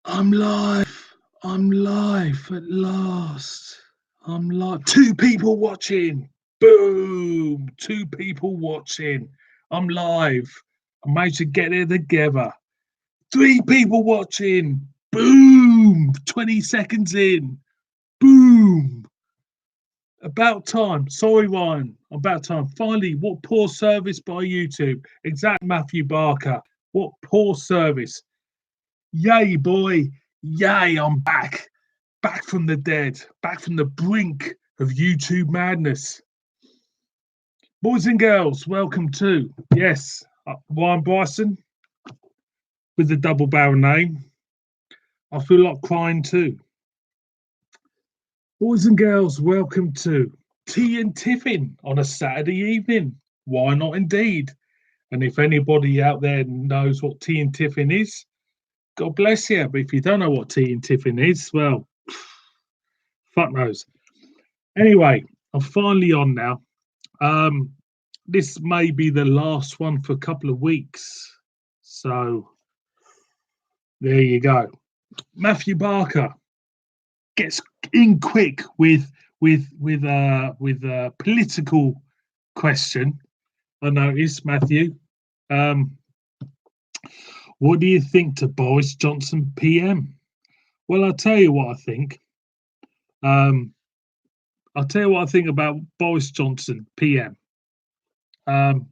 I'm live. I'm live at last. I'm live. Two people watching. Boom. Two people watching. I'm live. I managed to get it together. Three people watching. Boom. 20 seconds in. Boom. About time. Sorry, Ryan. About time. Finally, what poor service by YouTube. Exact Matthew Barker. What poor service. Yay, boy. Yay, I'm back. Back from the dead. Back from the brink of YouTube madness. Boys and girls, welcome to, yes, Ryan Bryson with the double barrel name. I feel like crying too. Boys and girls, welcome to Tea and Tiffin on a Saturday evening. Why not indeed? And if anybody out there knows what Tea and Tiffin is, God bless you. But if you don't know what Tea and Tiffin is, well, fuck knows. Anyway, I'm finally on now. Um, this may be the last one for a couple of weeks. So there you go. Matthew Barker gets in quick with a political question. I noticed, Matthew. Um, what do you think to Boris Johnson PM? Well, I'll tell you what I think. Um, I'll tell you what I think about Boris Johnson PM. Um,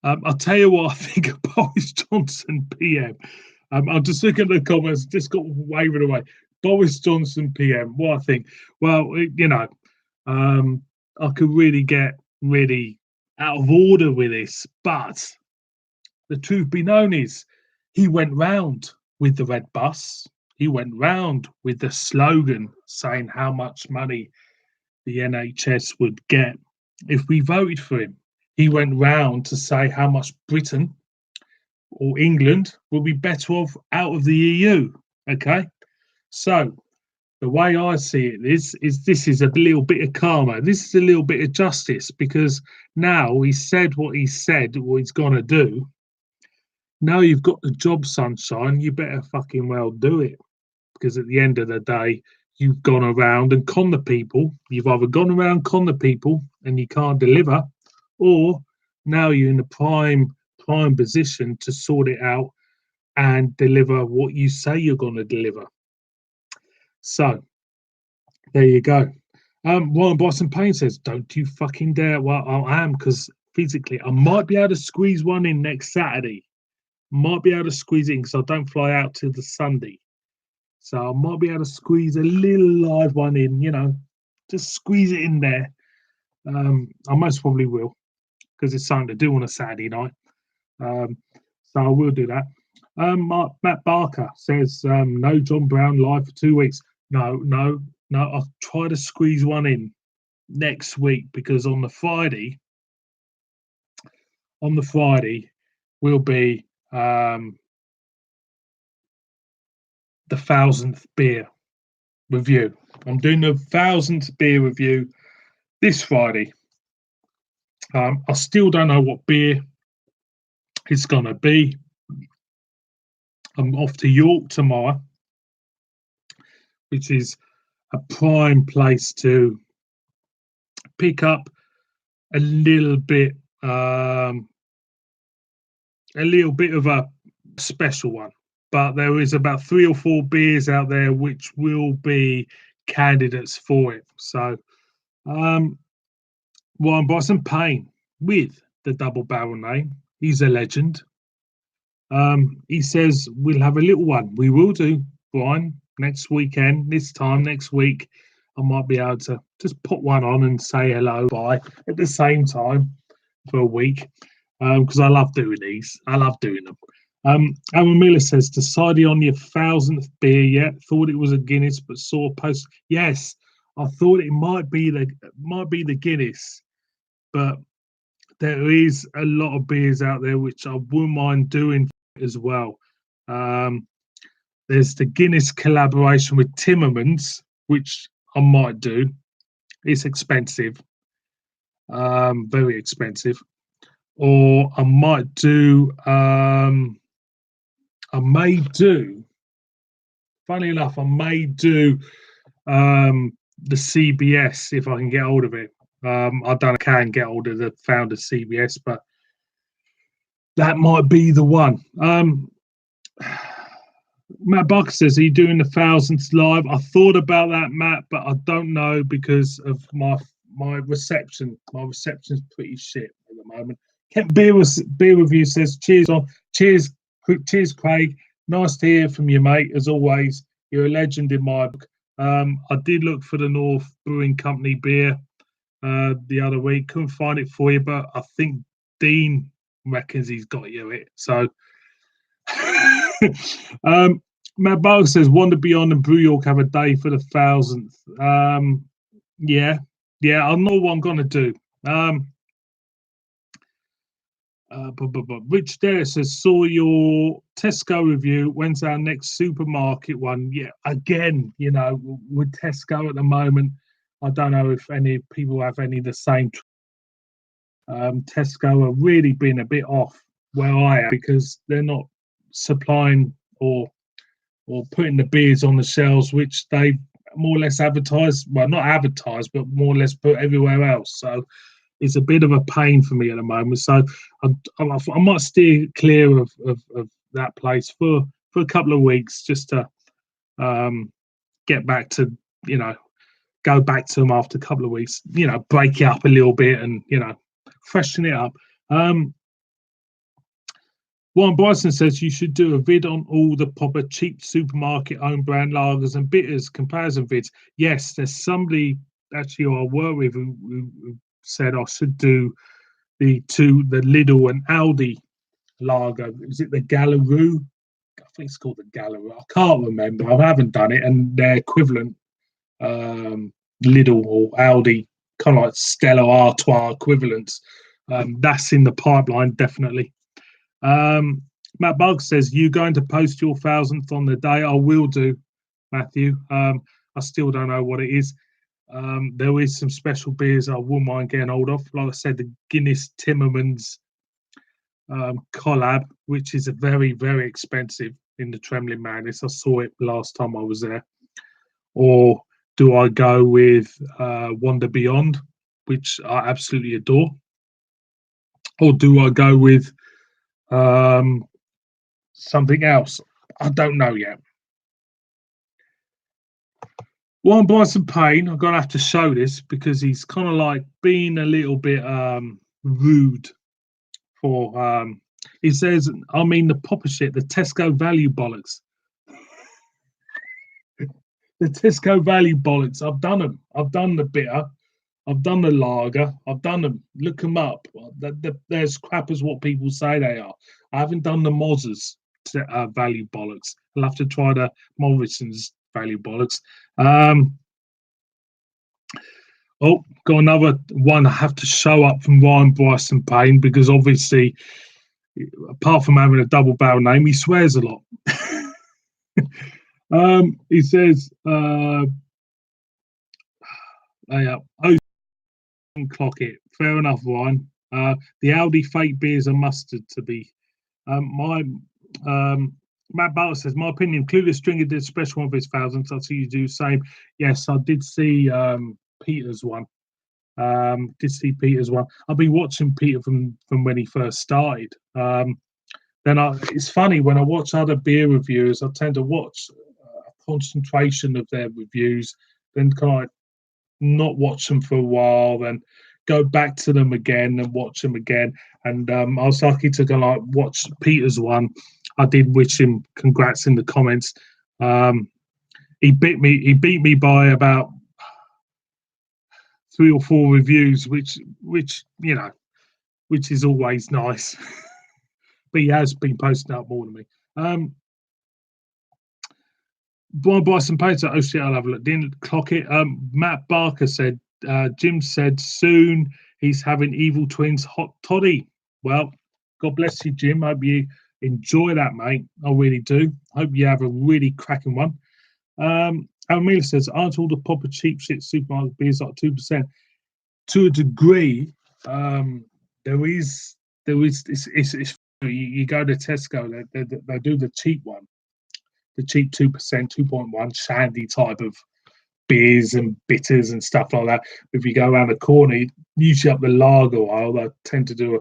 I'll tell you what I think of Boris Johnson PM. I'm just looking at the comments, just got waving away. Boris Johnson PM, what I think. Well, um, I could really get really out of order with this, but the truth be known is he went round with the red bus. He went round with the slogan saying how much money the NHS would get if we voted for him. He went round to say how much Britain or England will be better off out of the EU. Okay, so the way I see it is this is a little bit of karma. This is a little bit of justice because now he said what he's gonna do. Now you've got the job, sunshine. You better fucking well do it because at the end of the day, you've gone around and con the people. You've either gone around con the people and you can't deliver, or now you're in a prime position to sort it out and deliver what you say you're going to deliver. So there you go. Warren Boston Payne says, "Don't you fucking dare!" Well, I am because physically, I might be able to squeeze one in next Saturday. Might be able to squeeze it in because I don't fly out till the Sunday. So I might be able to squeeze a little live one in. Just squeeze it in there. I most probably will because it's something to do on a Saturday night. So I will do that. Matt Barker says, no John Brown live for 2 weeks. No. I'll try to squeeze one in next week because on the Friday will be the 1,000th beer review. I'm doing the 1,000th beer review this Friday. I still don't know what beer it's going to be. I'm off to York tomorrow, which is a prime place to pick up a little bit of a special one. But there is about 3 or 4 beers out there which will be candidates for it. So, Ryan Bryson Payne with the double barrel name. He's a legend. He says we'll have a little one. We will do, Brian, next weekend. This time next week, I might be able to just put one on and say hello, bye at the same time for a week because I love doing these. I love doing them. Aaron Miller says, decided on your 1,000th beer yet? Thought it was a Guinness, but saw a post. Yes, I thought it might be the Guinness, but there is a lot of beers out there which I wouldn't mind doing as well. There's the Guinness collaboration with Timmermans, which I might do. It's expensive, very expensive. Or I might do I may do. Funny enough, I may do the CBS if I can get hold of it. I don't know if I can get hold of the founder CBS, but that might be the one. Matt Barker says, "Are you doing the thousands live?" I thought about that, Matt, but I don't know because of my reception. My reception's pretty shit at the moment. Kent Beer Review says, cheers, Craig. Nice to hear from you, mate. As always, you're a legend in my book. I did look for the North Brewing Company beer the other week. Couldn't find it for you, but I think Dean reckons he's got you it. So, Matt Barker says, Wander Beyond and Brew York have a day for the 1000th. Yeah, I know what I'm going to do. Rich Derek says, saw your Tesco review. When's our next supermarket one? Yeah, again, with Tesco at the moment, I don't know if any people have any of the same. Tesco are really being a bit off where I am because they're not supplying or putting the beers on the shelves, which they more or less advertise. Well, not advertise, but more or less put everywhere else. So it's a bit of a pain for me at the moment. So I might steer clear of that place for a couple of weeks just to get back to, go back to them after a couple of weeks, break it up a little bit and, freshen it up. Warren Bryson says you should do a vid on all the proper cheap supermarket own brand lagers and bitters comparison vids. Yes, there's somebody actually I work with who said I should do the Lidl and Aldi lager. Is it the Gallaroo? I think it's called the Gallaroo. I can't remember. I haven't done it. And their equivalent, Lidl or Aldi, kind of like Stella Artois equivalents. That's in the pipeline, definitely. Matt Bug says, you going to post your 1000th on the day? I will do, Matthew. I still don't know what it is. There is some special beers I wouldn't mind getting hold of. Like I said, the Guinness Timmermans collab, which is a very, very expensive in the Trembling Madness. I saw it last time I was there. Or do I go with Wander Beyond, which I absolutely adore? Or do I go with something else? I don't know yet. Warren Bryson Payne, I'm gonna have to show this because he's kind of like being a little bit rude for he says, I mean the popper shit, the Tesco value bollocks. The Tesco value bollocks, I've done them. I've done the bitter, I've done the lager, I've done them. Look them up. They're as crap as what people say they are. I haven't done the Mozzers value bollocks. I'll have to try the Morrison's value bollocks. Got another one I have to show up from Ryan Bryson Payne because obviously, apart from having a double barrel name, he swears a lot. He says, clock it. Fair enough, Ryan. The Aldi fake beers are mustard to be. Matt Butler says, my opinion, Clueless Stringer did a special one of his 1000s. I'll see you do the same. Yes, I did see Peter's one. I've been watching Peter from when he first started. It's funny when I watch other beer reviewers, I tend to watch a concentration of their reviews, then kind of not watch them for a while, then go back to them again and watch them again. And I was lucky to go like watch Peter's one. I did wish him congrats in the comments. He beat me by about 3 or 4 reviews, which is always nice. But he has been posting up more than me. Brian Bryson Pater, oh shit, I'll have a look. Didn't clock it. Matt Barker said, Jim said soon he's having Evil Twins hot toddy. Well, God bless you, Jim. Hope you enjoy that, mate. I really do. Hope you have a really cracking one. Almila says, aren't all the proper cheap shit supermarket beers like 2%? To a degree, there is it's You go to Tesco, they do the cheap one, the cheap 2%, 2.1 shandy type of beers and bitters and stuff like that. If you go around the corner, usually up the lager aisle, they tend to do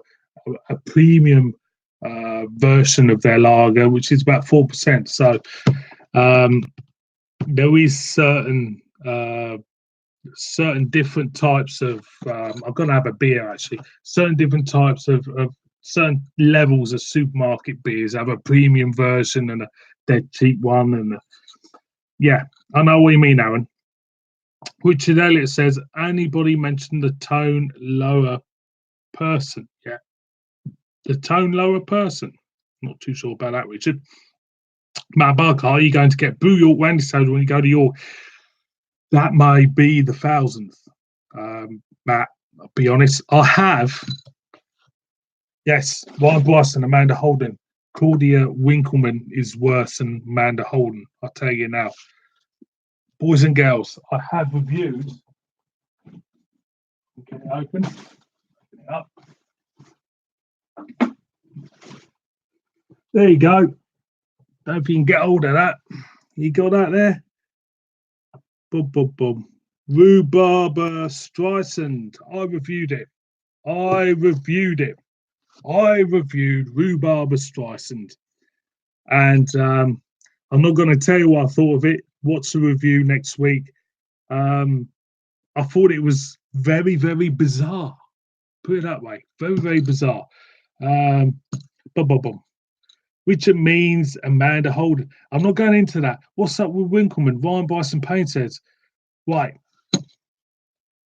a premium version of their lager, which is about 4%. So um, there is certain different types of. I'm going to have a beer actually. Certain different types of certain levels of supermarket beers have a premium version and a dead cheap one, and yeah, I know what you mean, Aaron. Richard Elliott says, anybody mention the tone lower person? Yeah, the tone lower person. Not too sure about that, Richard. Matt Barker, are you going to get Blue York Wendy soda when you go to York? That may be the 1000th. Matt, I'll be honest, I have. Yes, Ryan Bryson, Amanda Holden. Claudia Winkleman is worse than Amanda Holden, I'll tell you now. Boys and girls, I have reviewed. Get it open. Open it up. There you go. Don't know if you can get hold of that. You got that there? Boom, boom, boom. Rhubarb Streisand. I reviewed it. I reviewed Rhubarb Streisand. And I'm not going to tell you what I thought of it. Watch the review next week. I thought it was very, very bizarre. Put it that way. Very, very bizarre. Boom, boom, boom. Richard Means, Amanda Holden. I'm not going into that. What's up with Winkleman? Ryan Bryson Payne says, right.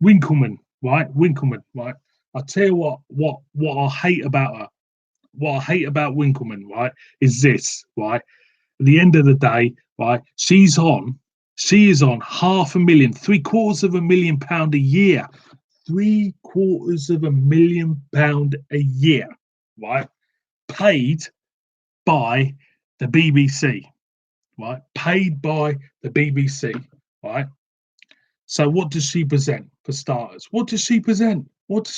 Winkleman, right? Winkleman, right? I'll tell you what I hate about her. What I hate about Winkleman, right, is this, right? At the end of the day, right, she is on £500,000, £750,000 a year. £750,000 a year, right? Paid by the BBC, right? Paid by the BBC, right? So what does she present for starters? What does she present?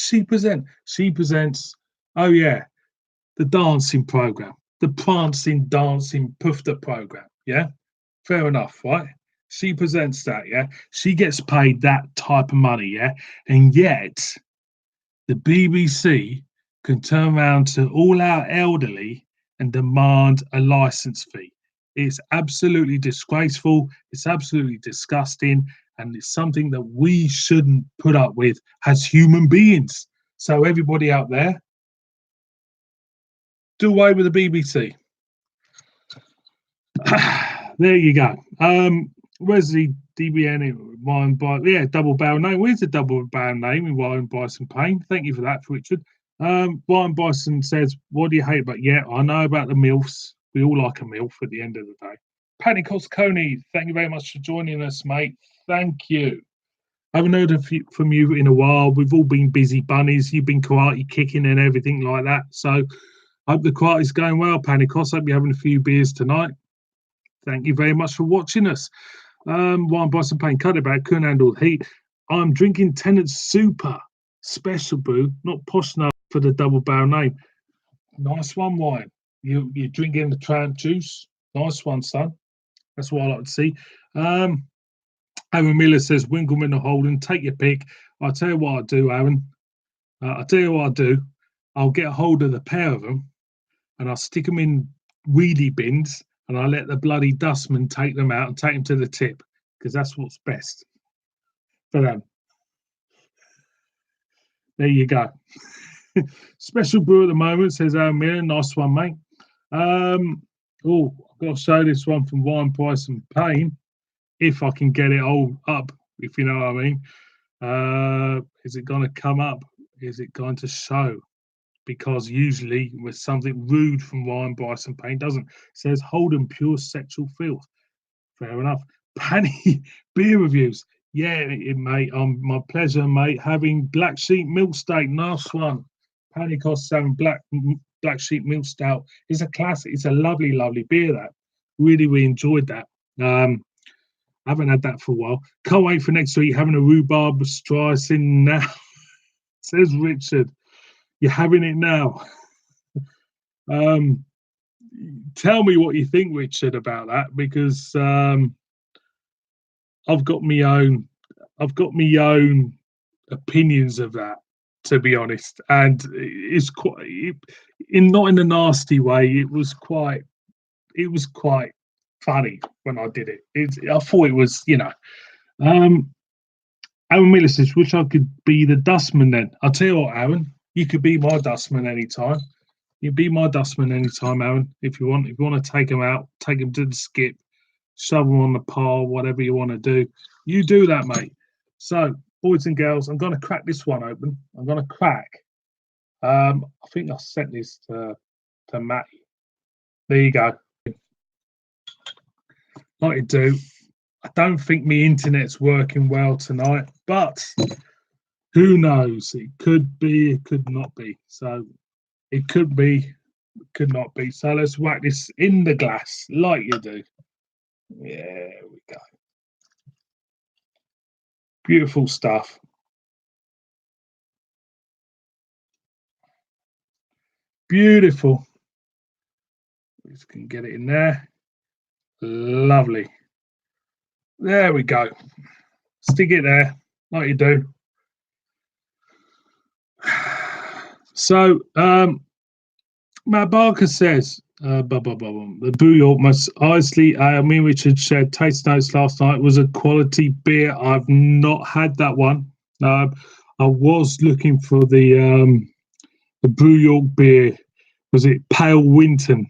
She presents, oh yeah, the dancing program, the prancing, dancing, poofter program. Yeah, fair enough, right? She presents that. Yeah, she gets paid that type of money. Yeah, and yet the BBC can turn around to all our elderly and demand a license fee. It's absolutely disgraceful. It's absolutely disgusting. And it's something that we shouldn't put up with as human beings. So, everybody out there, do away with the BBC. There you go. Where's the DBN? Ryan Bryson, yeah, double barrel name. Where's the double barrel name in Ryan Bryson Payne? Thank you for that, Richard. Ryan Bryson says, what do you hate about? Yeah, I know about the MILFs. We all like a MILF at the end of the day. Paddy Cosconi, thank you very much for joining us, mate. Thank you. I haven't heard from you in a while. We've all been busy bunnies. You've been karate kicking and everything like that. So I hope the karate's going well, Panicos. Hope you're having a few beers tonight. Thank you very much for watching us. Ryan Bryson Payne, cut it back, couldn't handle the heat. I'm drinking Tennant Super Special Brew, not posh enough for the double barrel name. Nice one, Ryan. You're drinking the Tramp juice. Nice one, son. That's what I like to see. Aaron Miller says, Winkleman or Holden, take your pick. I'll tell you what I'll do, Aaron. I'll tell you what I'll do. I'll get a hold of the pair of them and I'll stick them in wheelie bins and I'll let the bloody dustman take them out and take them to the tip because that's what's best for them. There you go. Special brew at the moment, says Aaron Miller. Nice one, mate. I've got to show this one from Ryan Bryson Payne. If I can get it all up, if you know what I mean. Is it going to come up? Is it going to show? Because usually with something rude from Ryan Bryson Payne doesn't. It says Holden pure sexual filth. Fair enough. Panny beer reviews. Yeah, mate. My pleasure, mate. Having Black Sheep Milk Steak. Nice one. Panny Cost having Black Sheep Milk Stout. It's a classic. It's a lovely, lovely beer. That really enjoyed that. I haven't had that for a while. Can't wait for next week. Having a rhubarb Streisand now, says Richard. You're having it now. Um, tell me what you think, Richard, about that, because I've got my own, I've got my own opinions of that, to be honest, and it's quite, in not in a nasty way. It was quite funny when I did it. I thought it was, Um, Aaron Miller says, "Wish I could be the dustman then." I'll tell you what, Aaron, you could be my dustman anytime. You be my dustman anytime, Aaron, if you want. If you want to take him out, take him to the skip, shove him on the pile, whatever you want to do, you do that, mate. So, boys and girls, I'm going to crack this one open. I'm going to crack. I think I sent this to Matty. There you go. Like you do. I don't think my internet's working well tonight, but who knows? It could be, it could not be. So it could be, it could not be. So let's whack this in the glass like you do. Yeah, there we go. Beautiful stuff. Beautiful. We just can get it in there. Lovely. There we go. Stick it there like you do. So, Matt Barker says, the Brew York must honestly, me and Richard shared taste notes last night. It was a quality beer. I've not had that one. I was looking for the Brew York beer. Was it Pale Winton?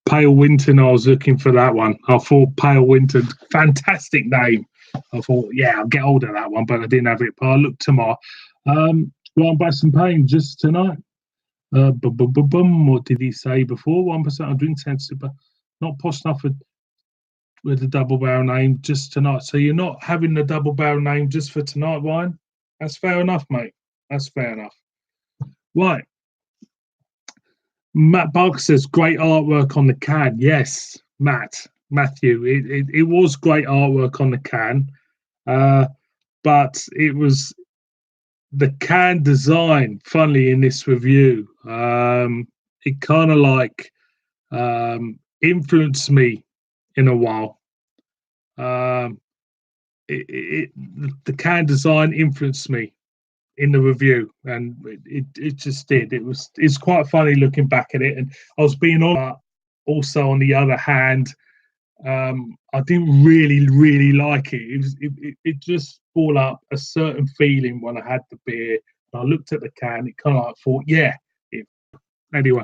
Pale Winton. I was looking for that one. I thought Pale Winton, fantastic name. I thought, yeah, I'll get hold of that one, but I didn't have it. But I looked tomorrow. Ryan Basson Payne just tonight. What did he say before? 1% of drink sensitive, but not posh enough with the double barrel name just tonight. So you're not having the double barrel name just for tonight, Ryan? That's fair enough, mate. That's fair enough. Right. Matt Barker says great artwork on the can. Yes, Matthew. It was great artwork on the can, but it was the can design. Funnily, in this review, it kind of like influenced me in a while. The can design influenced me in the review, and it just did. It's quite funny looking back at it, and I was being on. Also, on the other hand, I didn't really like it. It just brought up a certain feeling when I had the beer. I looked at the can. It kind of like thought, yeah. Anyway,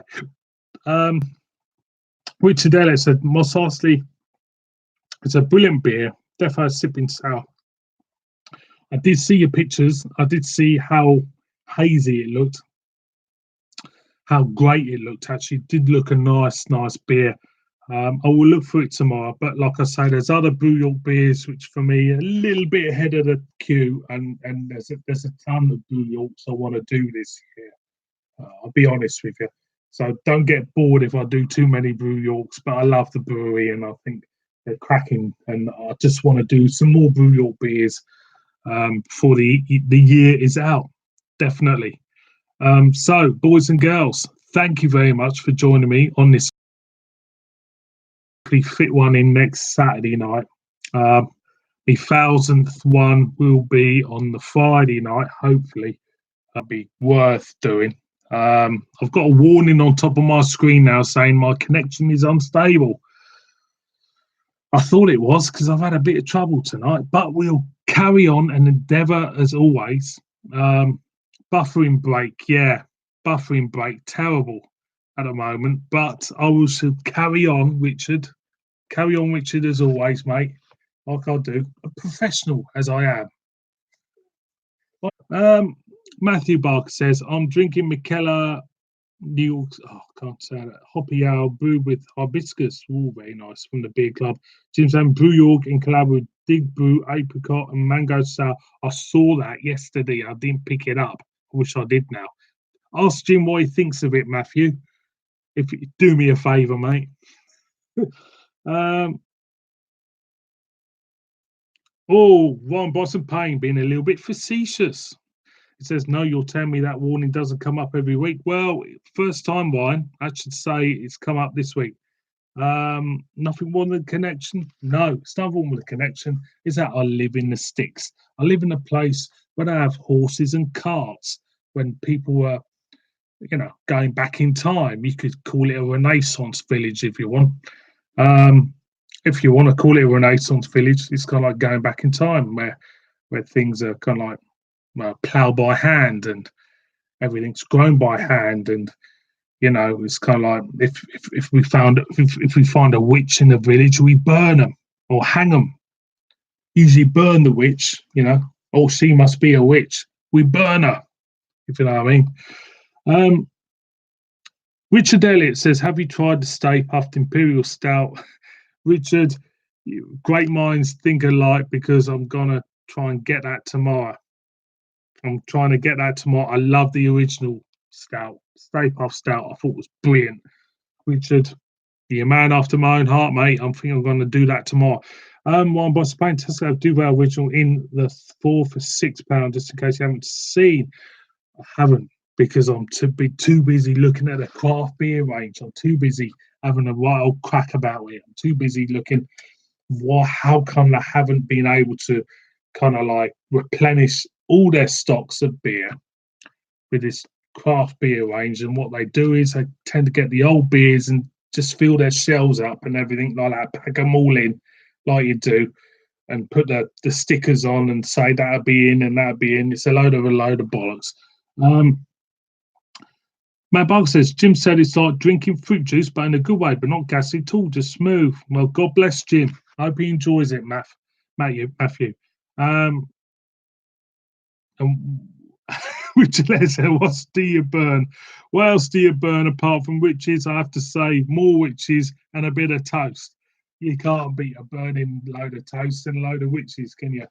Richard Ellis said Moss Harsley. It's a brilliant beer. Defo sipping sour. I did see your pictures. I did see how hazy it looked, how great it looked. Actually, it did look a nice beer. I will look for it tomorrow. But like I say, there's other Brew York beers which for me are a little bit ahead of the queue, and there's a ton of Brew Yorks I want to do this year. I'll be honest with you. So don't get bored if I do too many Brew Yorks. But I love the brewery, and I think they're cracking. And I just want to do some more Brew York beers before the year is out. Definitely. So, boys and girls, thank you very much for joining me on this fit one in next Saturday night. The 1000th one will be on the Friday night. Hopefully, that'll be worth doing. I've got a warning on top of my screen now saying my connection is unstable. I thought it was because I've had a bit of trouble tonight, but we'll carry on and endeavour as always. Buffering break, yeah, buffering break, terrible at the moment, but I will carry on, Richard. Carry on, Richard, as always, mate. Like I do, a professional as I am. Matthew Barker says, I'm drinking Michela New York. Oh, I can't say that. Hoppy Ale brewed with hibiscus. Oh, very nice from the beer club. Jim's saying Brew York in collab with Dig Brew, Apricot, and Mango Sour. I saw that yesterday. I didn't pick it up. I wish I did now. Ask Jim what he thinks of it, Matthew. If you do me a favour, mate. Ron Boston Payne being a little bit facetious. He says, no, you're telling me that warning doesn't come up every week. Well, first time wine, I should say it's come up this week. Nothing more than connection. No, it's nothing more than connection. Is that I live in the sticks. I live in a place where they have horses and carts. When people were, going back in time, you could call it a Renaissance village if you want. If you want to call it a Renaissance village, it's kind of like going back in time, where things are kind of like ploughed by hand and everything's grown by hand, and it's kind of like if we find a witch in the village, we burn them or hang them. Usually burn the witch, or she must be a witch. We burn her, if you know what I mean. Richard Elliott says, have you tried the Stay Puft Imperial Stout? Richard, great minds think alike, because I'm gonna try and get that tomorrow. I'm trying to get that tomorrow. I love the original stout, Stay Puft Stout. I thought it was brilliant. Richard, you're a man after my own heart, mate. I'm thinking I'm going to do that tomorrow. One by Spain Tesco Duval original in the 4 for £6, just in case you haven't seen. I haven't, because I'm too busy looking at the craft beer range. I'm too busy having a right old crack about it. I'm too busy looking how come they haven't been able to kind of like replenish all their stocks of beer with this craft beer range. And what they do is they tend to get the old beers and just fill their shelves up and everything like that, pack them all in like you do, and put the stickers on and say that'll be in and that'll be in. It's a load of bollocks. Matt Bug says, Jim said it's like drinking fruit juice, but in a good way, but not gassy at all, just smooth. Well, God bless Jim. I hope he enjoys it, Matthew. And Richard Les said, what do you burn? What else do you burn apart from witches? I have to say, more witches and a bit of toast. You can't beat a burning load of toast and a load of witches, can you?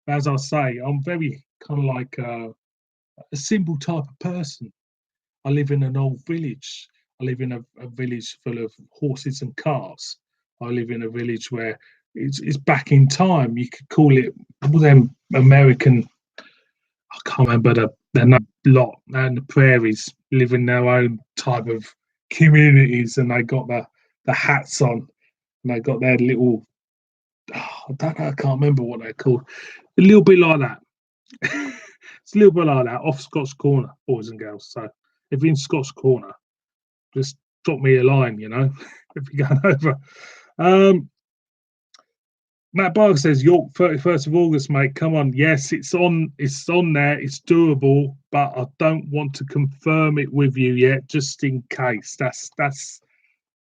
As I say, I'm very kind of like a simple type of person. I live in an old village. I live in a village full of horses and carts. I live in a village where it's back in time. You could call it all them American, I can't remember the lot, and the prairies live in their own type of communities, and they got the hats on, and they got their little, I don't know, I can't remember what they're called. A little bit like that. It's a little bit like that, off Scott's Corner, boys and girls. So if you're in Scott's Corner, just drop me a line, if you're going over. Matt Barg says, York, 31st of August, mate. Come on. Yes, it's on there. It's doable, but I don't want to confirm it with you yet, just in case. That's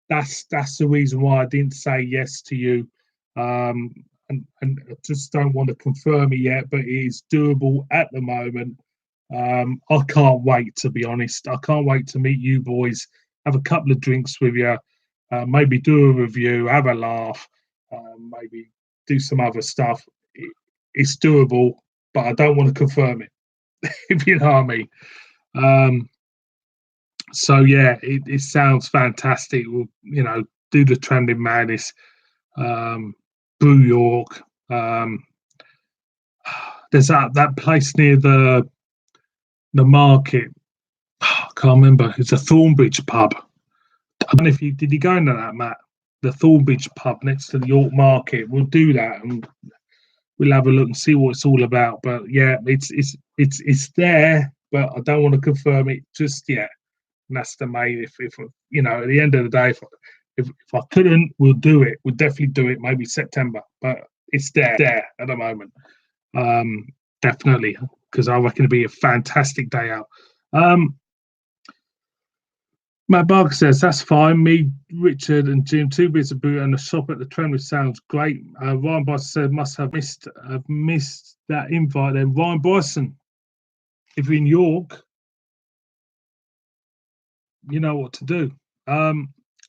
the reason why I didn't say yes to you. And I just don't want to confirm it yet, but it is doable at the moment. I can't wait, to be honest. I can't wait to meet you boys, have a couple of drinks with you, maybe do a review, have a laugh, maybe do some other stuff. It's doable, but I don't want to confirm it, if you know what I mean. So yeah, it sounds fantastic. We'll, do the Trending Madness, Brew York. There's that place near the market. I can't remember. It's a Thornbridge pub. I don't know if did you go into that, Matt? The Thornbridge pub next to the York Market. We'll do that, and we'll have a look and see what it's all about. But yeah, it's there, but I don't want to confirm it just yet. And that's the main. If at the end of the day, if I couldn't, we'll do it. We'll definitely do it. Maybe September, but it's there at the moment. Definitely, because I reckon it'd be a fantastic day out. Matt Barker says, that's fine. Me, Richard, and Jim, 2 bits of boot and a shop at the Trend, sounds great. Ryan Bryson said, must have missed that invite then. Ryan Bryson, if you're in York, you know what to do.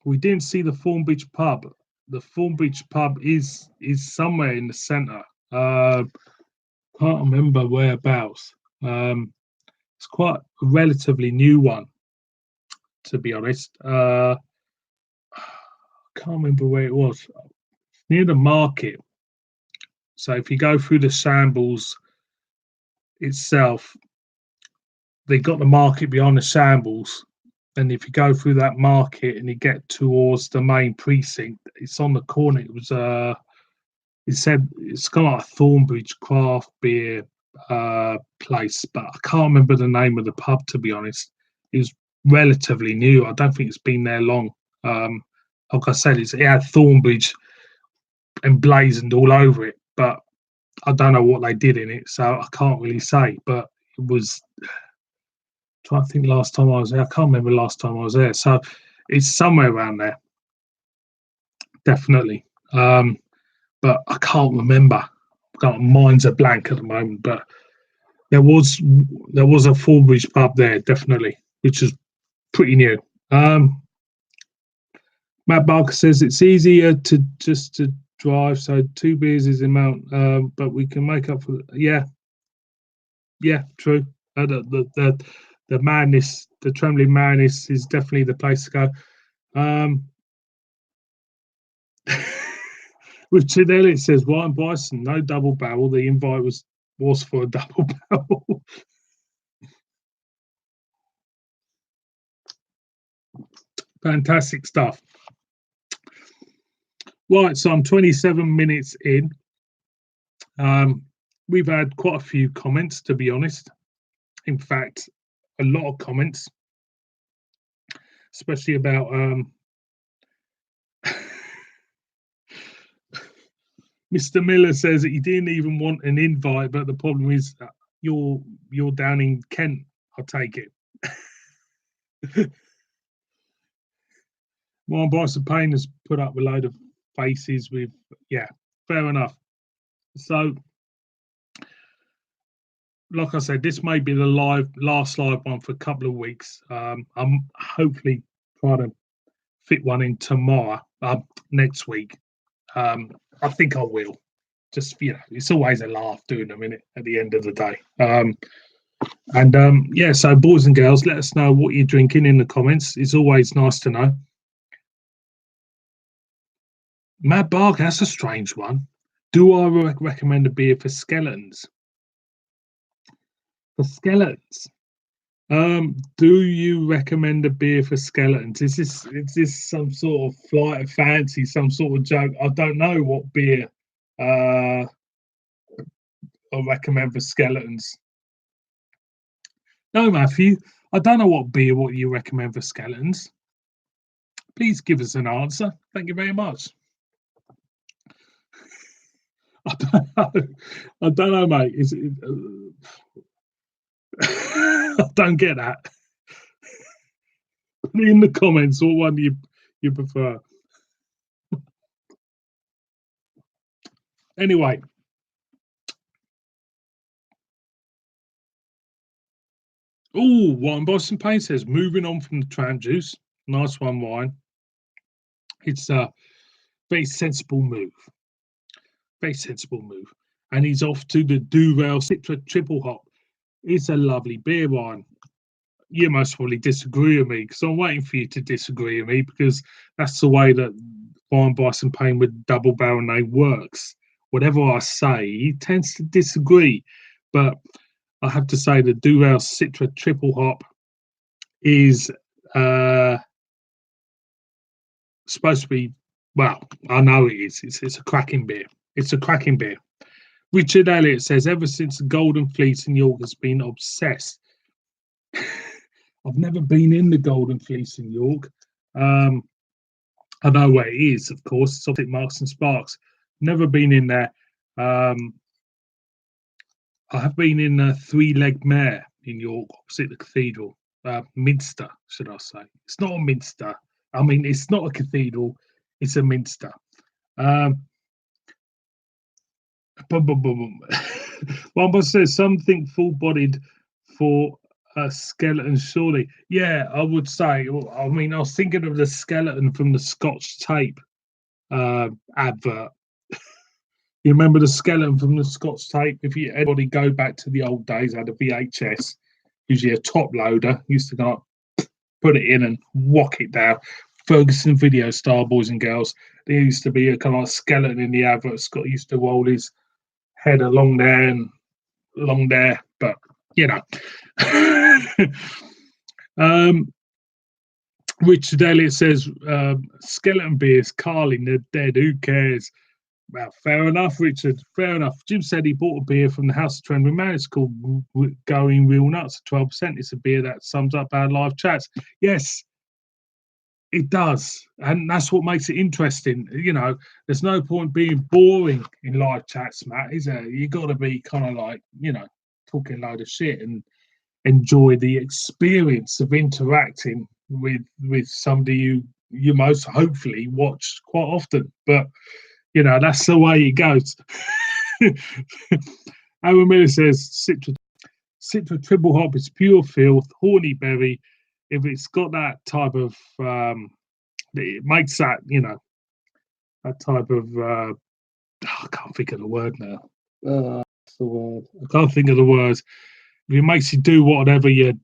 We didn't see the Thornbridge pub. The Thornbridge pub is somewhere in the centre. Can't remember whereabouts. It's quite a relatively new one, to be honest. I can't remember where it was. Near the market. So if you go through the shambles itself, they got the market behind the shambles. And if you go through that market and you get towards the main precinct, it's on the corner. It said it's got like a Thornbridge craft beer place, but I can't remember the name of the pub, to be honest. It was relatively new. I don't think it's been there long. Like I said, it had Thornbridge emblazoned all over it, but I don't know what they did in it, so I can't really say. But it was, trying to think last time I was there. I can't remember last time I was there. So it's somewhere around there, definitely. But I can't remember. Mine's a blank at the moment, but there was a Thornbridge pub there, definitely, which is pretty new. Matt Barker says it's easier to drive, so 2 beers is the amount, but we can make up for. Yeah, true. The madness, the trembling madness, is definitely the place to go. Richard Elliott says Ryan Bryson, no double barrel. The invite was for a double barrel. Fantastic stuff. Right, so I'm 27 minutes in. We've had quite a few comments, to be honest. In fact, a lot of comments, especially about Mr. Miller says that he didn't even want an invite, but the problem is that you're down in Kent. I'll take it. Warren Bryson Payne has put up a load of faces with, yeah, fair enough. So, like I said, this may be the last live one for a couple of weeks. I'm hopefully trying to fit one in tomorrow, next week. I think I will. Just, it's always a laugh doing them, innit, at the end of the day. Yeah, so boys and girls, let us know what you're drinking in the comments. It's always nice to know. Matt Barker, that's a strange one. Do I recommend a beer for skeletons? For skeletons? Do you recommend a beer for skeletons? Is this some sort of flight of fancy, some sort of joke? I don't know what beer I recommend for skeletons. No, Matthew, I don't know what you recommend for skeletons. Please give us an answer. Thank you very much. I don't know, mate. Is it? I don't get that. Put it in the comments what one you prefer. Anyway. Oh, Wine Boston Payne says, moving on from the tram juice. Nice one, Wine. It's a very sensible move. Very sensible move. And he's off to the Duvel Citra Triple Hop. It's a lovely beer, Wine. You most probably disagree with me, because I'm waiting for you to disagree with me, because that's the way that Wine Bison Payne with double barrel name works. Whatever I say, he tends to disagree. But I have to say the Duvel Citra Triple Hop is supposed to be, well, I know it is. It's a cracking beer. It's a cracking beer. Richard Elliott says, ever since the Golden Fleece in York has been obsessed. I've never been in the Golden Fleece in York. I know where it is, of course. It's opposite Marks and Sparks. Never been in there. I have been in a three-legged mare in York, opposite the cathedral. Minster, should I say. It's not a minster. I mean, it's not a cathedral. It's a minster. One says something full-bodied for a skeleton, surely. Yeah, I would say. I mean, I was thinking of the skeleton from the Scotch Tape advert. You remember the skeleton from the Scotch Tape? If anybody go back to the old days, I had a VHS, usually a top loader, used to go put it in and whack it down. Ferguson Video Star, boys and girls. There used to be a kind of like skeleton in the advert. Scott used to roll his head along there and along there, but um, Richard Elliott says, skeleton beers, Carling, they're dead. Who cares? Well, fair enough, Richard. Fair enough. Jim said he bought a beer from the House of Trend Man. It's called Going Real Nuts, 12%. It's a beer that sums up our live chats. Yes, it does. And that's what makes it interesting. You know, there's no point being boring in live chats, Matt, is there? You got to be kind of like, you know, talking a load of shit and enjoy the experience of interacting with somebody you most hopefully watch quite often. But you know, that's the way it goes. Aaron Miller says Citra triple hop is pure filth, horny berry. If it's got that type of it makes that, you know, that type of I can't think of the word now. What's the word? I can't think of the words. If it makes you do whatever you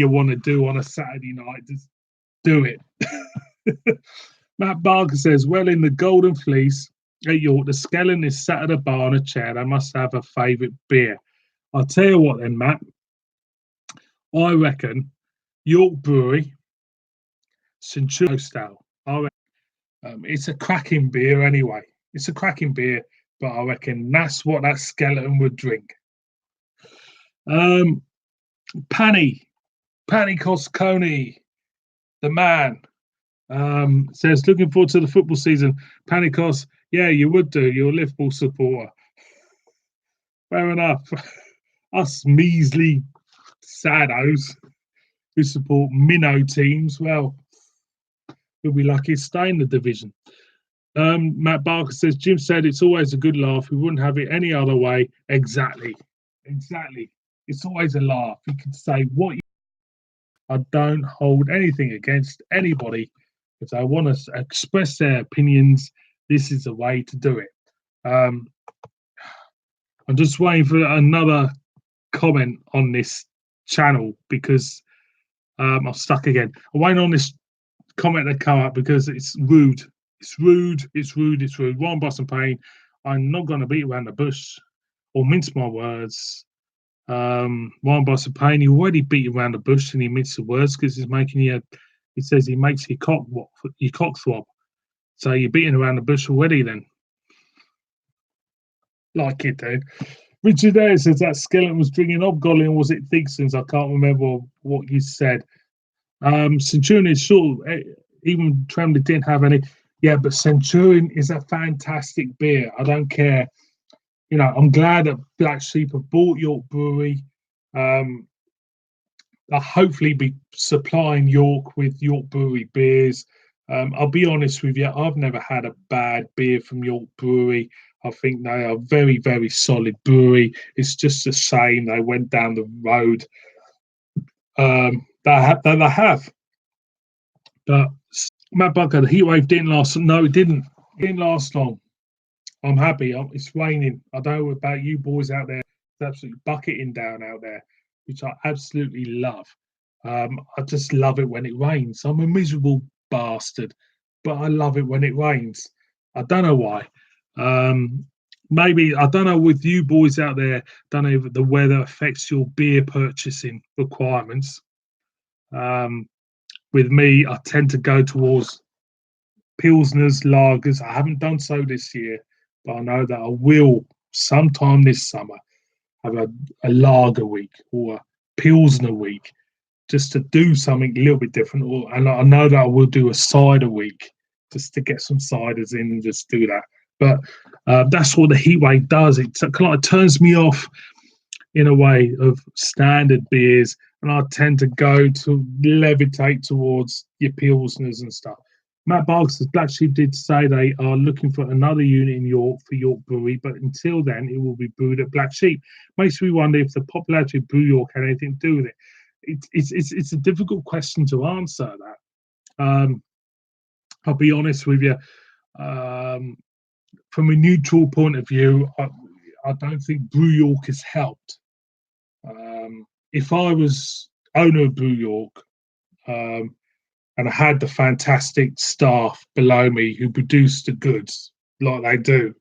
want to do on a Saturday night, just do it. Matt Barker says, well, in the Golden Fleece at York, the skeleton is sat at a bar on a chair. They must have a favourite beer. I'll tell you what then, Matt. I reckon York Brewery, Centurion Style. I reckon, it's a cracking beer anyway. It's a cracking beer, but I reckon that's what that skeleton would drink. Panny Cosconi, the man, says, looking forward to the football season. Panicos, yeah, you would do. You're a Liverpool supporter. Fair enough. Us measly saddos who support minnow teams, well, we'll be lucky to stay in the division. Matt Barker says, Jim said it's always a good laugh. We wouldn't have it any other way. Exactly. It's always a laugh. You can say what you. I don't hold anything against anybody. If they want to express their opinions, this is the way to do it. I'm just waiting for another comment on this channel because I'm stuck again. I'm waiting on this comment to come up because it's rude. It's rude. Ryan Boston Payne, I'm not going to beat around the bush or mince my words. Ryan Boston Payne, you already beat around the bush and he minces the words because he's making you. He says he makes your cock throb. So you're beating around the bush already then. Like it, dude. Richard there says that skeleton was drinking Hobgoblin, was it Thigson's? I can't remember what you said. Centurion is sure, even Tremblay didn't have any. Yeah, but Centurion is a fantastic beer. I don't care. You know, I'm glad that Black Sheep have bought York Brewery. I'll hopefully be supplying York with York Brewery beers. I'll be honest with you, I've never had a bad beer from York Brewery. I think they are very, very solid brewery. It's just a shame they went down the road that they have. But Matt Bunker, the heat wave didn't last. No, it didn't. It didn't last long. I'm happy. It's raining. I don't know about you boys out there. It's absolutely bucketing down out there, which I absolutely love. I just love it when it rains. I'm a miserable bastard, but I love it when it rains. I don't know why. Maybe, I don't know, with you boys out there, don't know if the weather affects your beer purchasing requirements. With me, I tend to go towards Pilsners, lagers. I haven't done so this year, but I know that I will sometime this summer have a lager week or a Pilsner week just to do something a little bit different. And I know that I will do a cider week just to get some ciders in and just do that. But that's what the heat wave does. It kind of turns me off in a way of standard beers, and I tend to go to levitate towards your Pilsners and stuff. Matt Barker says Black Sheep did say they are looking for another unit in York for York Brewery, but until then, it will be brewed at Black Sheep. Makes me wonder if the popularity of Brew York had anything to do with it. It's a difficult question to answer. That I'll be honest with you. From a neutral point of view, I don't think Brew York has helped. If I was owner of Brew York, and I had the fantastic staff below me who produce the goods like they do,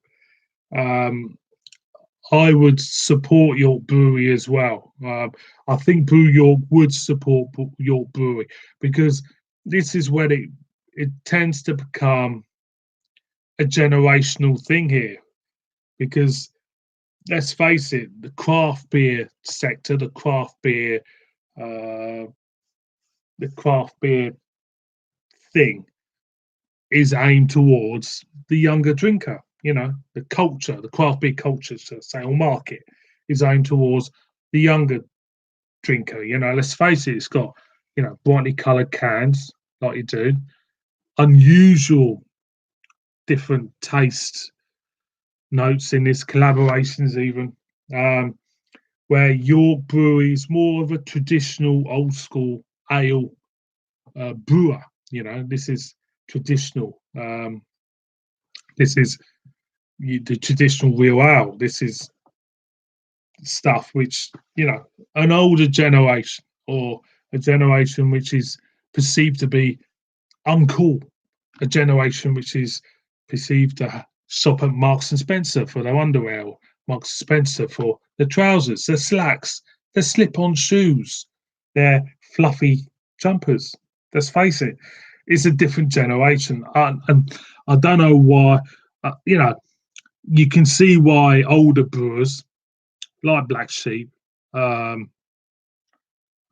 I would support York Brewery as well. I think Brew York would support York Brewery because this is when it tends to become a generational thing here. Because let's face it, the craft beer sector, uh, the craft beer thing is aimed towards the younger drinker. You know, the culture, the craft beer culture, so say, or market is aimed towards the younger drinker. You know, let's face it, it's got, you know, brightly coloured cans like you do, unusual different taste notes in this, collaborations even. Um, where York Brewery is more of a traditional old school ale brewer. You know, this is traditional. This is the traditional real ale. This is stuff which, you know, an older generation or a generation which is perceived to be uncool, a generation which is perceived to shop at Marks and Spencer for their underwear, or Marks and Spencer for their trousers, their slacks, their slip-on shoes, their fluffy jumpers. Let's face it, it's a different generation, and I don't know why. You know, you can see why older brewers like Black Sheep um,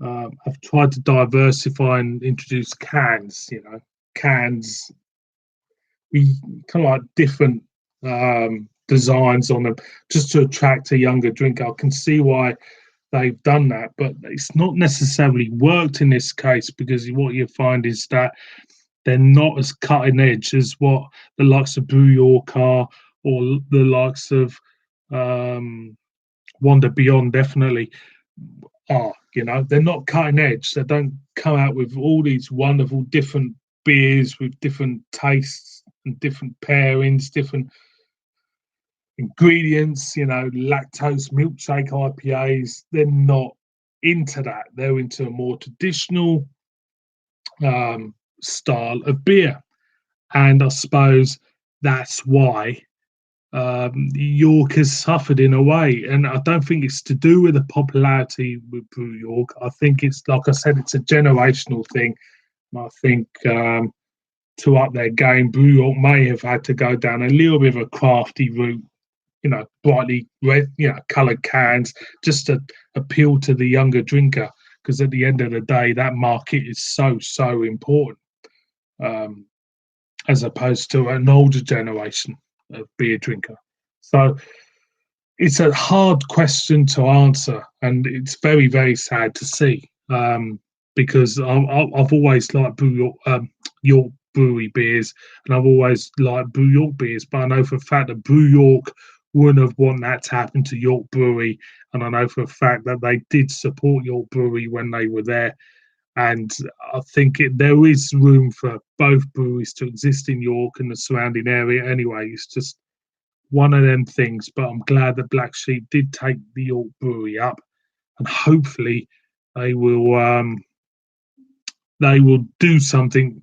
have tried to diversify and introduce cans. You know, cans we kind of like different designs on them just to attract a younger drinker. I can see why they've done that, but it's not necessarily worked in this case because what you find is that they're not as cutting edge as what the likes of Brew York are, or the likes of um, Wander Beyond definitely are. You know, they're not cutting edge. They don't come out with all these wonderful different beers with different tastes and different pairings, different ingredients. You know, lactose milkshake IPAs. They're not into that. They're into a more traditional style of beer, and I suppose that's why York has suffered in a way, and I don't think it's to do with the popularity with Brew York. I think it's, like I said, it's a generational thing. And I think to up their game, Brew York may have had to go down a little bit of a crafty route. You know, brightly red, you know, coloured cans, just to appeal to the younger drinker. Because at the end of the day, that market is so important, um, as opposed to an older generation of beer drinker. So it's a hard question to answer, and it's very sad to see, because I've always liked York Brewery beers, and I've always liked Brew York beers. But I know for a fact that Brew York wouldn't have wanted that to happen to York Brewery, and I know for a fact that they did support York Brewery when they were there. And I think there is room for both breweries to exist in York and the surrounding area. Anyway, it's just one of them things. But I'm glad that Black Sheep did take the York Brewery up, and hopefully they will do something,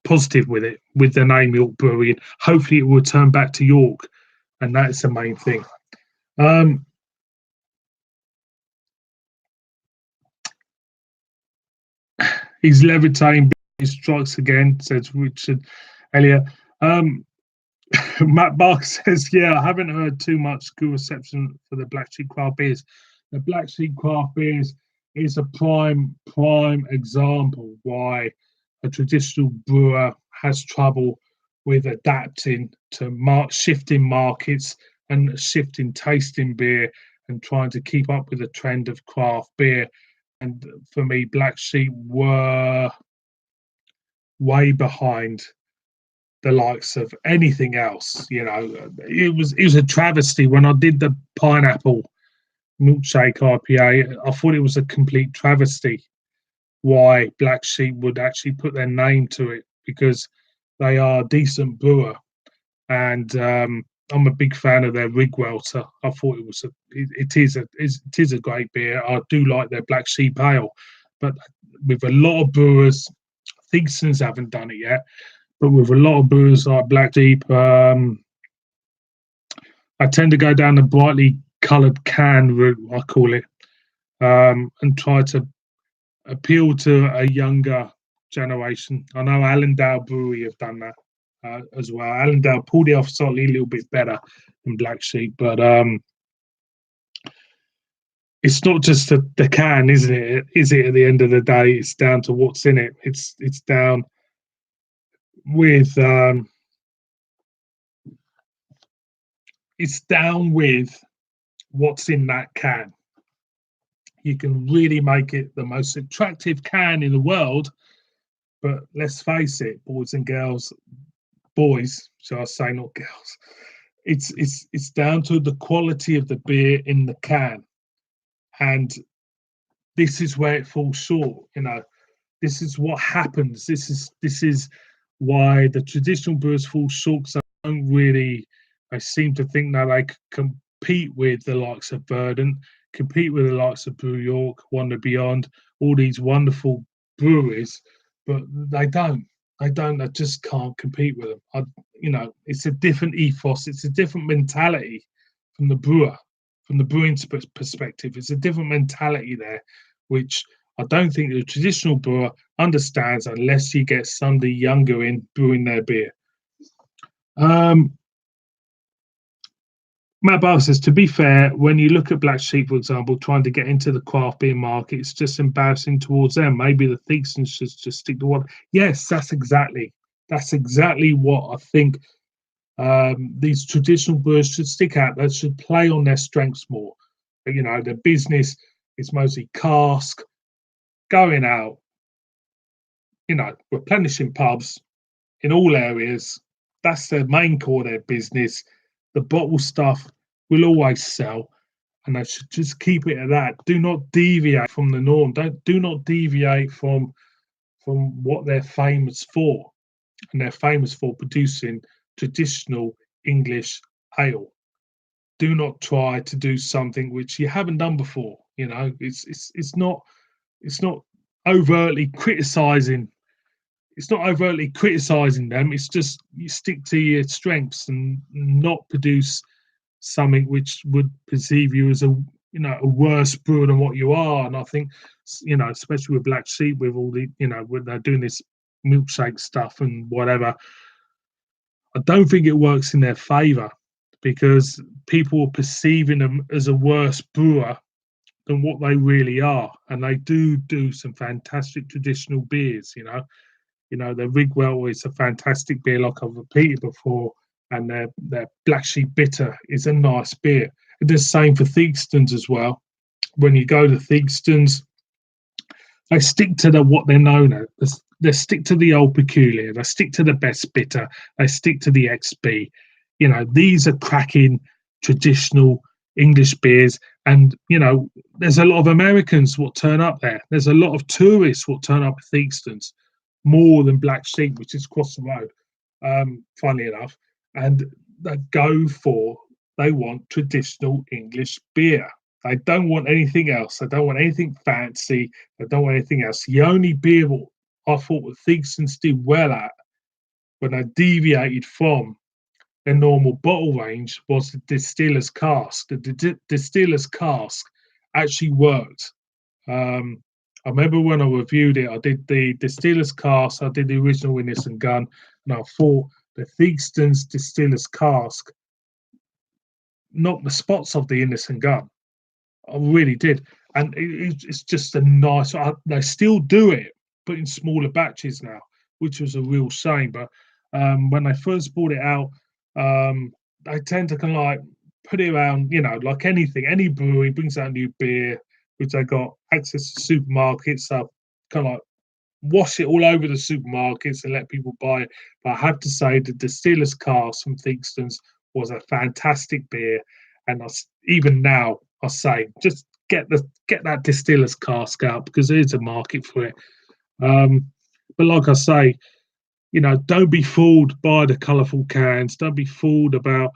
positive with it, with the name York Brewery, and hopefully it will turn back to York, and that's the main thing. He's levitating, strikes again, says Richard Elliott. Um, Matt Barker says, yeah, I haven't heard too much good reception for the Black Sheep craft beers. The Black Sheep craft beers is a prime example why a traditional brewer has trouble with adapting to shifting markets and shifting tasting beer and trying to keep up with the trend of craft beer. And for me, Black Sheep were way behind the likes of anything else. You know, it was a travesty when I did the pineapple milkshake IPA. I thought it was a complete travesty why Black Sheep would actually put their name to it, because they are a decent brewer, and I'm a big fan of their Rig Welter. I thought it is a great beer. I do like their Black Sheep Ale, but with a lot of brewers, Thigsons haven't done it yet. But with a lot of brewers like Black Sheep, I tend to go down the brightly coloured can route, I call it, and try to appeal to a younger generation. I know Allendale Brewery have done that as well. Allendale pulled it off slightly a little bit better than Black Sheep, but it's not just the can, isn't it? Is it at the end of the day? It's down to what's in it. It's down with it's down with what's in that can. You can really make it the most attractive can in the world, but let's face it, boys and girls, boys, shall I say, not girls. It's down to the quality of the beer in the can, and this is where it falls short. This is what happens. This is why the traditional brewers fall short. Because don't really. I seem to think that they could compete with the likes of Verdant, compete with the likes of Brew York, Wonder Beyond, all these wonderful breweries, but they don't. They don't. They just can't compete with them. It's a different ethos. It's a different mentality from the brewer, from the brewing perspective. It's a different mentality there, which I don't think the traditional brewer understands unless he gets somebody younger in brewing their beer. Matt Barr says, to be fair, when you look at Black Sheep, for example, trying to get into the craft beer market, it's just embarrassing towards them. Maybe the Theaksons should just stick to one. Yes, that's exactly what I think these traditional brewers should stick out. They should play on their strengths more. Their business is mostly cask, going out, replenishing pubs in all areas. That's their main core of their business. The bottle stuff will always sell, and they should just keep it at that. Do not deviate from the norm. Do not deviate from what they're famous for, and they're famous for producing traditional English ale. Do not try to do something which you haven't done before. It's not overtly criticizing. It's not overtly criticizing them. It's just you stick to your strengths and not produce something which would perceive you as a worse brewer than what you are. And I think especially with Black Sheep, with all the when they're doing this milkshake stuff and whatever, I don't think it works in their favour, because people are perceiving them as a worse brewer than what they really are. And they do some fantastic traditional beers. The Rigwell is a fantastic beer, like I've repeated before, and their Black Sheep Bitter is a nice beer. And the same for Theakston's as well. When you go to Theakston's, they stick to what they're known as. They stick to the Old Peculiar. They stick to the Best Bitter. They stick to the XB. These are cracking traditional English beers. And, there's a lot of Americans what turn up there. There's a lot of tourists what turn up at Theakston's, more than Black Sheep, which is across the road, funnily enough. And they want traditional English beer. They don't want anything else. They don't want anything fancy. They don't want anything else. The only beer I thought that Theakston's did well at, when they deviated from their normal bottle range, was the distiller's cask. The distiller's cask actually worked. I remember when I reviewed it, I did the distiller's cask, I did the original Innis and Gunn, and I thought the Theakston's distiller's cask knocked the spots off the Innis and Gunn. I really did. And it's just a nice, they still do it, but in smaller batches now, which was a real shame. But when they first brought it out, they tend to kind of like put it around, like anything, any brewery brings out new beer, which they got access to supermarkets, so kind of like wash it all over the supermarkets and let people buy it. But I have to say, the distiller's cask from Theakston's was a fantastic beer, and even now I say, just get that distiller's cask out, because there is a market for it. But like I say, don't be fooled by the colourful cans. Don't be fooled about,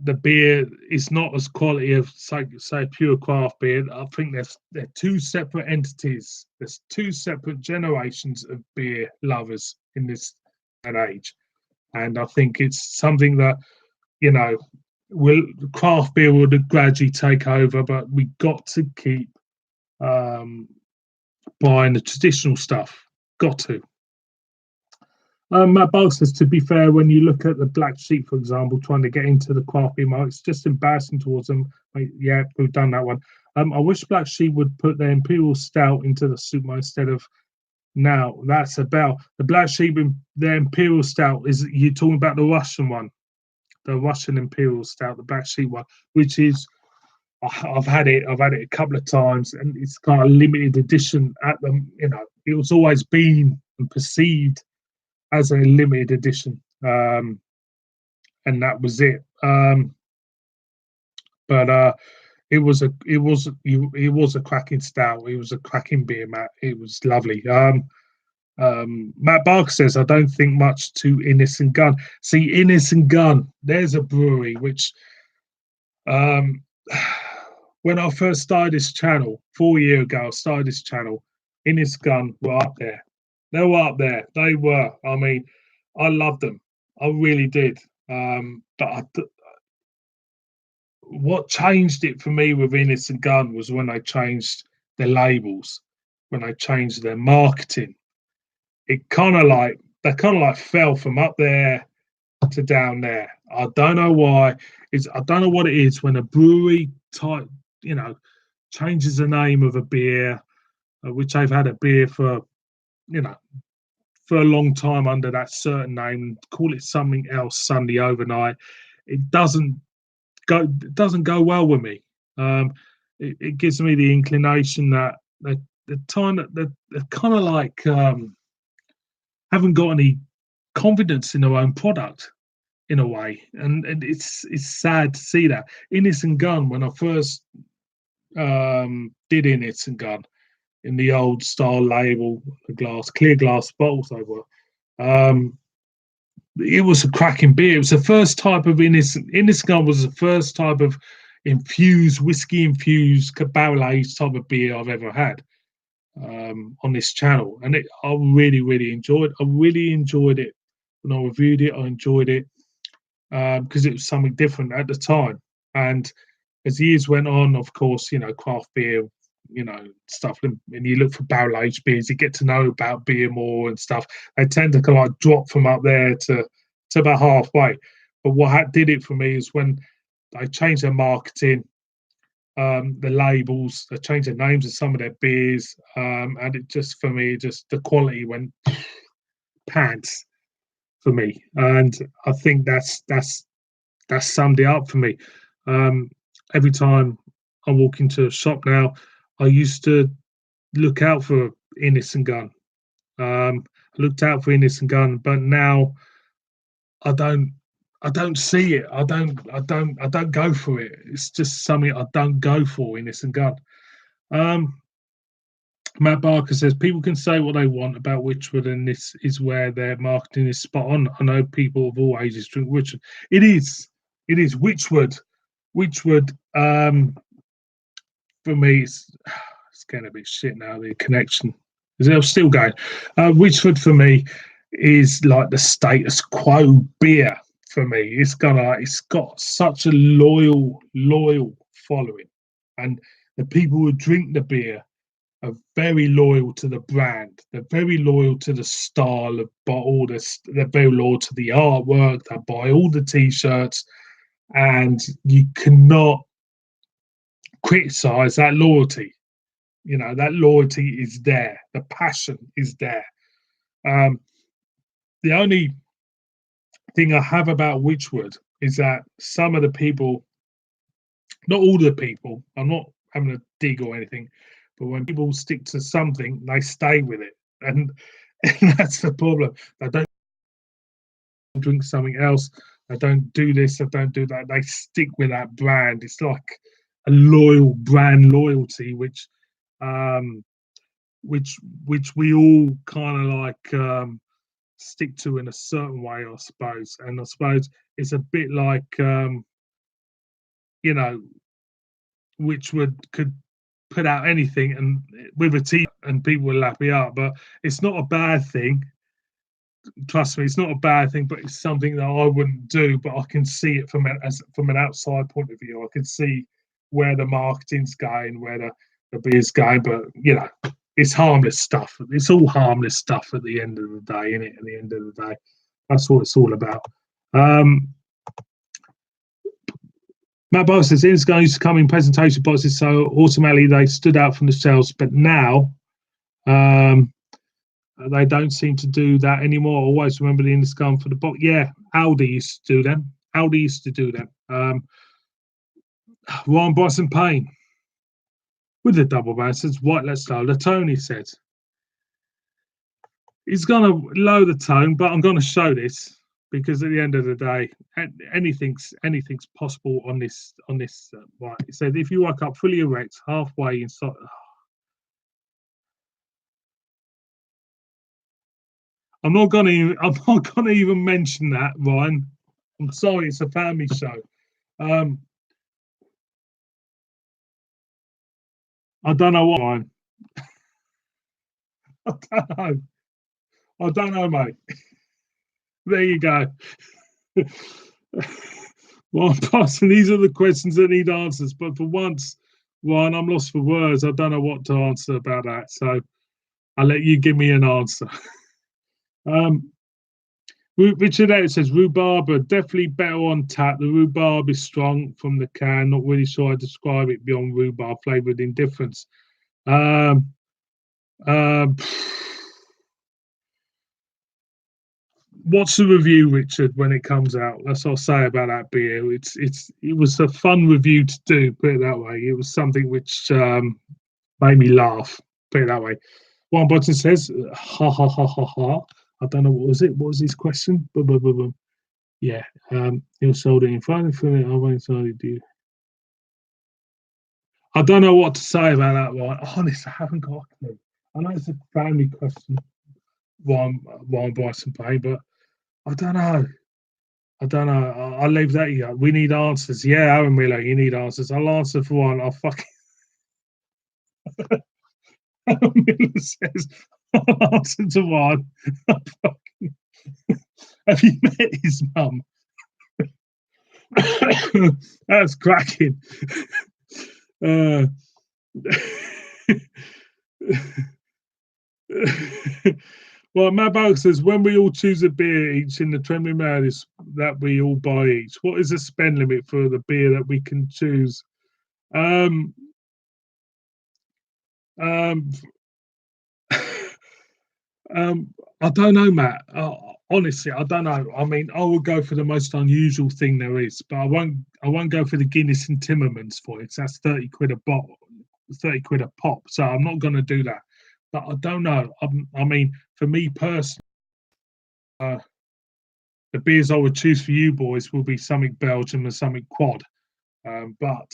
the beer is not as quality of say pure craft beer. I think they're two separate entities. There's two separate generations of beer lovers in this and age. and I think it's something that you know will craft beer will gradually take over, but we got to keep um, buying the traditional stuff. Got to. Matt Bark says, to be fair, when you look at the Black Sheep, for example, trying to get into the craft beer market, it's just embarrassing towards them. Yeah, we've done that one. I wish Black Sheep would put their Imperial Stout into the super instead of now. That's about the Black Sheep. Their Imperial Stout is you're talking about the Russian one, the Russian Imperial Stout, the Black Sheep one, which is I've had it. I've had it a couple of times, and it's got a limited edition at them. It was always been and perceived as a limited edition, and that was it. But it was a cracking stout. It was a cracking beer, Matt. It was lovely. Matt Barker says, I don't think much to Innis and Gunn. See, Innis and Gunn, there's a brewery which, um, when I first started this channel 4 years ago, I started this channel. Innis Gunn were up there. They were up there. They were. I mean, I loved them. I really did. What changed it for me with Innis and Gunn was when I changed the labels, when I changed their marketing. It kind of like they kind of like fell from up there to down there. I don't know why. I don't know what it is when a brewery type, changes the name of a beer, which they've had a beer for, you know, for a long time under that certain name, call it something else Sunday overnight. It doesn't go well with me. It gives me the inclination that the time that they're kind of like haven't got any confidence in their own product in a way, and it's sad to see that. Innis and Gunn, when I first did Innis and Gunn in the old style label, the clear glass bottles they were. It was a cracking beer. It was the first type of Innis Gunn was the first type of whiskey infused barrel aged type of beer I've ever had on this channel, and I really really enjoyed. I really enjoyed it when I reviewed it. I enjoyed it because it was something different at the time. And as years went on, of course, craft beer, stuff, and you look for barrel aged beers, you get to know about beer more and stuff. They tend to kind of like drop from up there to about halfway. But what did it for me is when they changed their marketing, the labels, they changed the names of some of their beers, and it just for me, just the quality went pants for me, and I think that's summed it up for me. Every time I walk into a shop now, I used to look out for Innis and Gunn. I looked out for Innis and Gunn, but now I don't. I don't see it. I don't go for it. It's just something I don't go for Innis and Gunn. Um, Matt Barker says people can say what they want about Witchwood, and this is where their marketing is spot on. I know people of all ages drink Witchwood. It is. It is Witchwood. Witchwood. For me, it's going to be shit now. The connection is still going. Witchwood for me is like the status quo beer for me. It's got such a loyal following, and the people who drink the beer are very loyal to the brand. They're very loyal to the style of bottle. They're very loyal to the artwork. They buy all the t-shirts, and you cannot criticize that loyalty. That loyalty is there. The passion is there. The only thing I have about Witchwood is that some of the people, not all the people, I'm not having a dig or anything, but when people stick to something, they stay with it. And that's the problem. They don't drink something else. They don't do this. They don't do that. They stick with that brand. It's like a loyal brand loyalty, which we all kind of like stick to in a certain way, I suppose. And I suppose it's a bit like which could put out anything and with a T and people will lap it up, but it's not a bad thing. trust me, it's not a bad thing, but it's something that I wouldn't do. But I can see it from an outside point of view. I can see where the marketing's going, where the beer's going. But it's harmless stuff. It's all harmless stuff at the end of the day, isn't it? At the end of the day, that's what it's all about. Matt Barr says it's going to come in presentation boxes, so automatically they stood out from the shelves. But now, they don't seem to do that anymore. Always remember the Innis going for the box. Yeah, Aldi used to do them. Aldi used to do them. Ryan Bryson Payne with the double barrel says, "White, let's go." Latoni says he's going to lower the tone, but I'm going to show this because at the end of the day, anything's possible on this. Right, he said, if you woke up fully erect, halfway inside. I'm not gonna even mention that, Ryan. I'm sorry, it's a family show. I don't know what, Ryan. I don't know, mate. There you go. Well, Parson, these are the questions that need answers. But for once, Ryan, I'm lost for words. I don't know what to answer about that. So I'll let you give me an answer. Richard Elliott says rhubarb are definitely better on tap. The rhubarb is strong from the can. Not really sure I describe it beyond rhubarb flavored indifference. What's the review, Richard, when it comes out? That's what I'll say about that beer. It was a fun review to do, put it that way. It was something which made me laugh, put it that way. One button says, ha ha ha ha ha. I don't know what was it. What was his question? Boom, boom, boom, boom. Yeah, he'll sold it in front of it. I won't sell it. Do. I don't know what to say about that one. Honestly, I haven't got a clue. I know it's a family question, one Bryson Payne, but I don't know. I'll leave that here. We need answers. Yeah, Aaron Miller, you need answers. I'll answer for one. I'll fucking. Aaron Miller says, I'll answer to one. Have you met his mum? That's cracking. Well, Matt Balk says, when we all choose a beer each in the Trembling Mad is that we all buy each. What is the spend limit for the beer that we can choose? Um, um, I don't know, Matt. Honestly, I don't know. I mean, I will go for the most unusual thing there is, but I won't go for the Guinness and Timmermans for it. So that's 30 quid a bottle, 30 quid a pop. So I'm not going to do that. But I don't know. I mean, for me personally, the beers I would choose for you boys will be something Belgium and something quad. But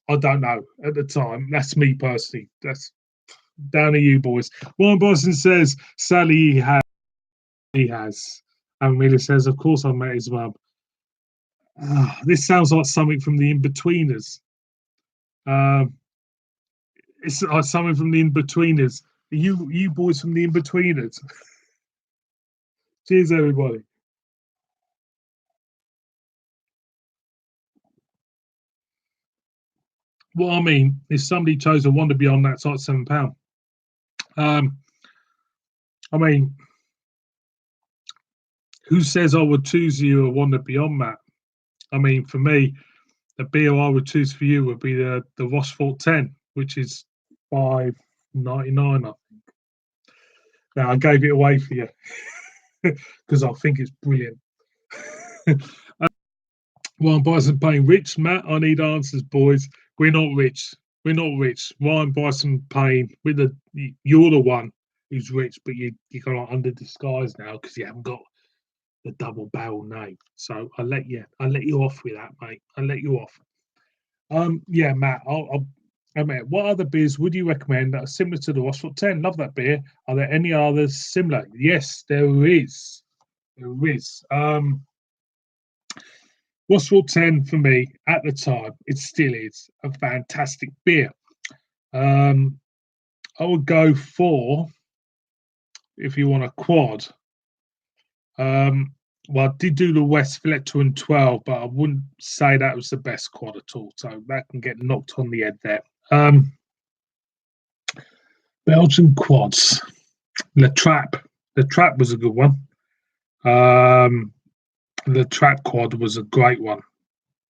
I don't know at the time. That's me personally. That's down to you boys. Warren Boston says, Sally he has. And Miller says, of course I met his mum. This sounds like something from the In-Betweeners. It's like something from the In-Betweeners. You boys from the In-Betweeners. Cheers, everybody. What I mean is somebody chose a Wonder Beyond that's like £7. I mean, who says I would choose you a Wonder Beyond that? I mean, for me, the beer I would choose for you would be the Rochefort 10, which is £5.99, I think. Now, I gave it away for you because I think it's brilliant. Ryan Bryson Payne, rich, Matt? I need answers, boys. We're not rich. We're not rich. Ryan Bryson Payne, you're the one who's rich, but you're kind of under disguise now because you haven't got the double barrel name. So I'll let you off with that, mate. I'll let you off. Yeah, Matt. Matt, what other beers would you recommend that are similar to the Rochefort 10? Love that beer. Are there any others similar? Yes, there is. There is. Rochefort 10 for me at the time, it still is a fantastic beer. I would go for, if you want a quad, Um, well, I did do the West Fletcher and 12, but I wouldn't say that was the best quad at all. So that can get knocked on the head there. Belgian quads. The Trap. The Trap was a good one. The Trap quad was a great one.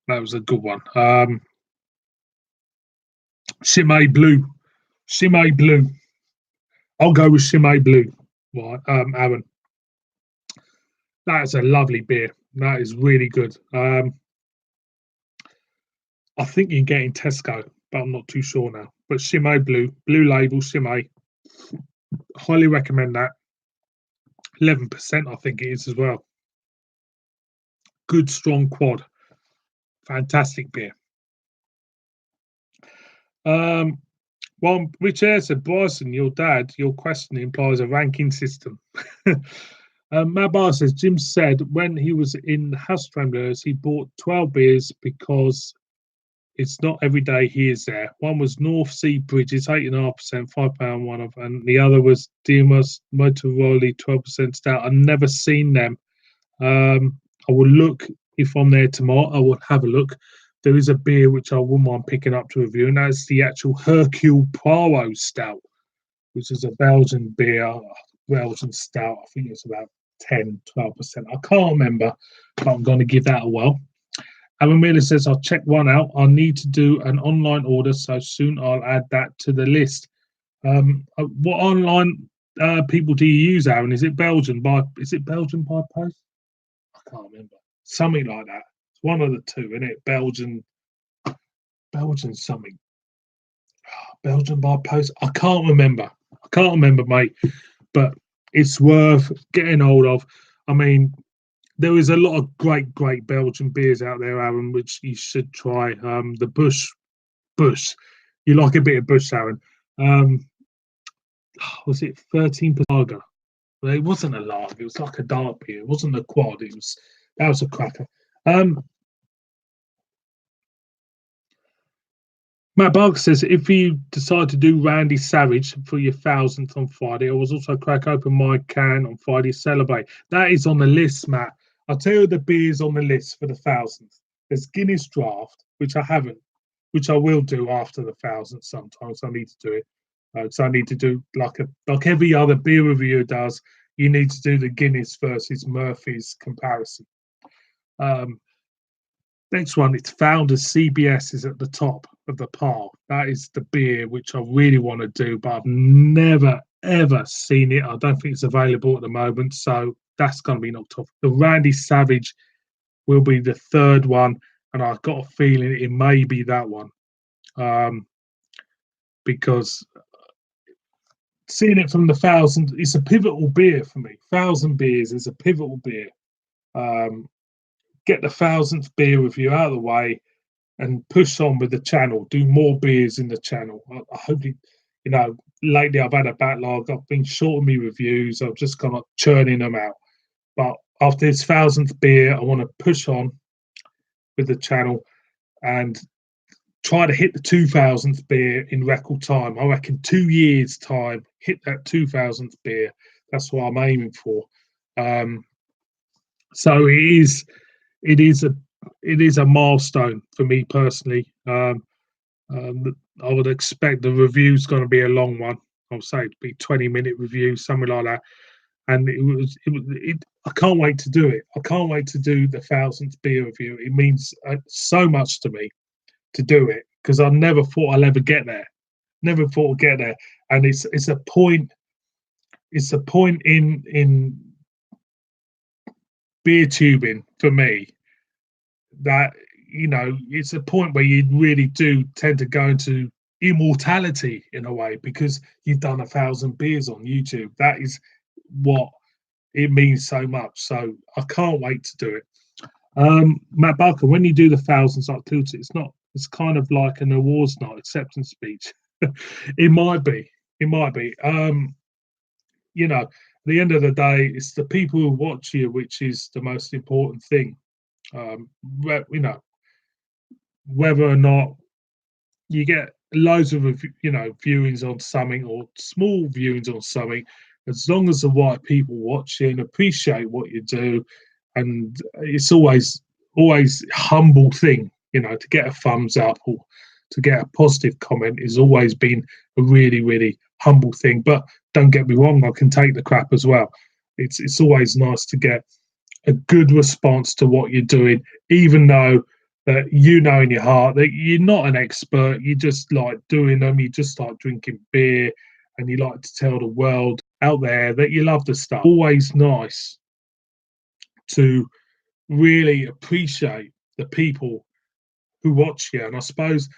That was a good one. Chimay Blue. Chimay Blue. I'll go with Chimay Blue. Right, Aaron. That is a lovely beer. That is really good. I think you can get in Tesco, but I'm not too sure now. But Chimay Blue, Blue Label Chimay, highly recommend that. 11%, I think it is as well. Good, strong quad. Fantastic beer. Well, Richard said, Bryson, your dad, your question implies a ranking system. Matt Barr says, Jim said when he was in House Tremblers, he bought 12 beers because it's not every day he is there. One was North Sea Bridges, 8.5%, £5 one of, and the other was Dimas Motorola, 12% stout. I've never seen them. I will look if I'm there tomorrow. I will have a look. There is a beer which I wouldn't mind picking up to review, and that's the actual Hercule Poirot Stout, which is a Belgian beer, Belgian stout. I think it's about 10, 12%. I can't remember, but I'm going to give that a whirl. Alan Miller says, I'll check one out. I need to do an online order, so soon I'll add that to the list. What online people do you use, Aaron? Is it Belgian by post? I can't remember. Something like that. It's one of the two, isn't it? Belgian something. Belgian by post. I can't remember, mate. But it's worth getting hold of. I mean, there is a lot of great Belgian beers out there, Aaron, which you should try. The Bush. You like a bit of Bush, Aaron? Was it 13% lager? Well, it wasn't a lager. It was like a dark beer. It wasn't a quad. That was a cracker. Matt Barker says, if you decide to do Randy Savage for your 1000th on Friday, I was also crack open my can on Friday to celebrate. That is on the list, Matt. I'll tell you the beers on the list for the 1000th. There's Guinness Draft, which I haven't, which I will do after the 1000th sometimes. I need to do it. So I need to do like every other beer reviewer does. You need to do the Guinness versus Murphy's comparison. Next one, it's Founders CBS is at the top of the pile. That is the beer which I really want to do, but I've never ever seen it. I don't think it's available at the moment, so that's going to be knocked off. The Randy Savage will be the third one, and I've got a feeling it may be that one, because seeing it from the 1000, it's a pivotal beer for me. 1000 beers is a pivotal beer. Get the 1000th beer review out of the way and push on with the channel. Do more beers in the channel. I hope lately I've had a backlog. I've been shorting me reviews. I've just kind of churning them out. But after this 1000th beer, I want to push on with the channel and try to hit the 2000th beer in record time. I reckon 2 years' time, hit that 2000th beer. That's what I'm aiming for. So it is a milestone for me personally. I would expect the review's going to be a long one. I'll say it'd be 20-minute review, something like that. And I can't wait to do it. I can't wait to do the 1000th beer review. It means so much to me to do it because I never thought I'll ever get there. Never thought I'd get there. And it's a point. It's a point in beer tubing for me that it's a point where you really do tend to go into immortality in a way because you've done 1000 beers on YouTube. That is what it means so much. So I can't wait to do it. Matt Barker, when you do the 1000s like Tilted, it's kind of like an awards night acceptance speech. It might be. At the end of the day, it's the people who watch you which is the most important thing. Whether or not you get loads of viewings on something or small viewings on something, as long as the right people watching appreciate what you do, and it's always humble thing, to get a thumbs up or to get a positive comment is always been a really humble thing. But don't get me wrong, I can take the crap as well. It's always nice to get a good response to what you're doing, even though that in your heart that you're not an expert, you just like doing them, you just like drinking beer, and you like to tell the world out there that you love the stuff. Always nice to really appreciate the people who watch you. And I suppose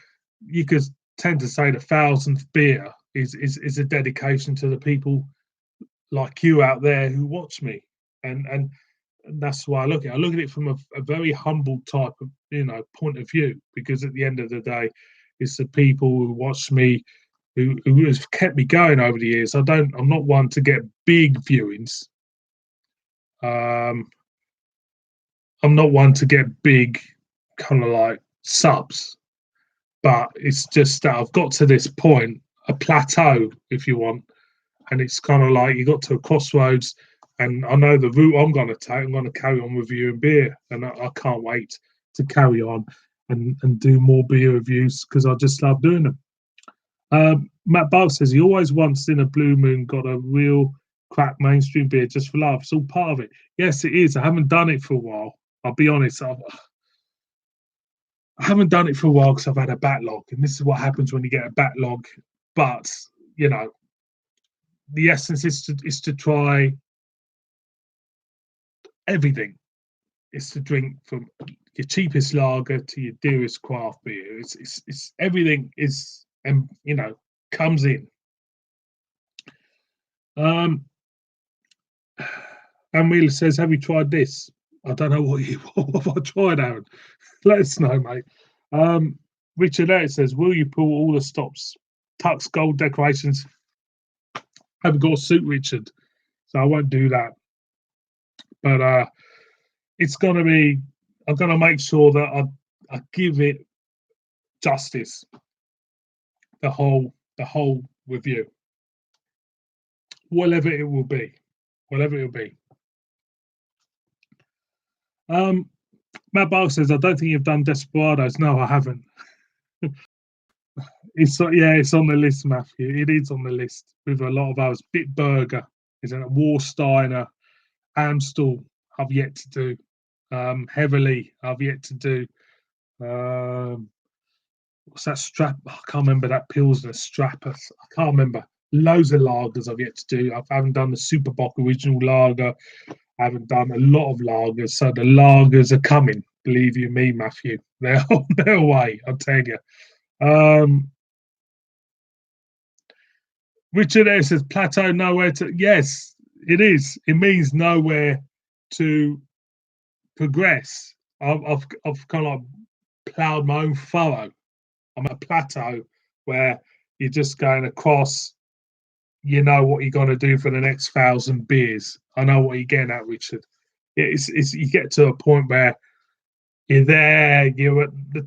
you could tend to say the thousandth beer is a dedication to the people like you out there who watch me. And that's why I look at it from a very humble type of point of view, because at the end of the day, it's the people who watch me who has kept me going over the years. I'm not one to get big viewings. Um, I'm not one to get big kind of like subs, but it's just that I've got to this point, a plateau, if you want, and it's kind of like you got to a crossroads, and I know the route I'm going to take. I'm going to carry on reviewing beer, and I can't wait to carry on and do more beer reviews because I just love doing them. Matt Bark says he always once in a blue moon got a real crack mainstream beer just for love. It's all part of it. Yes, it is. I haven't done it for a while. I'll be honest. I haven't done it for a while because I've had a backlog, and this is what happens when you get a backlog. But the essence is to try everything. It's to drink from your cheapest lager to your dearest craft beer. It's everything is comes in. Amrila says, "Have you tried this?" I don't know what have I tried, Aaron. Let us know, mate. Richard Elliott says, "Will you pull all the stops, tux, gold decorations?" I haven't got a suit, Richard, so I won't do that. But it's going to be. I'm going to make sure that I give it justice. The whole review, whatever it will be, whatever it will be. Matt Bark says, "I don't think you've done Desperados." No, I haven't. It's on the list, Matthew. It is on the list with a lot of others. Bitburger is in a Warsteiner, Amstel. I've yet to do. Heavily, I've yet to do. What's that strap? I can't remember that Pilsner Strappers. I can't remember. Loads of lagers I've yet to do. I haven't done the Superbock original lager. I haven't done a lot of lagers, so the lagers are coming. Believe you me, Matthew. They're on their way. I'll tell you. Richard A says plateau nowhere to. Yes, it is. It means nowhere to progress. I've kind of ploughed my own furrow. I'm a plateau where you're just going across. You know what you're going to do for the next 1,000 beers. I know what you're getting at, Richard. It's you get to a point where you're there. You're at the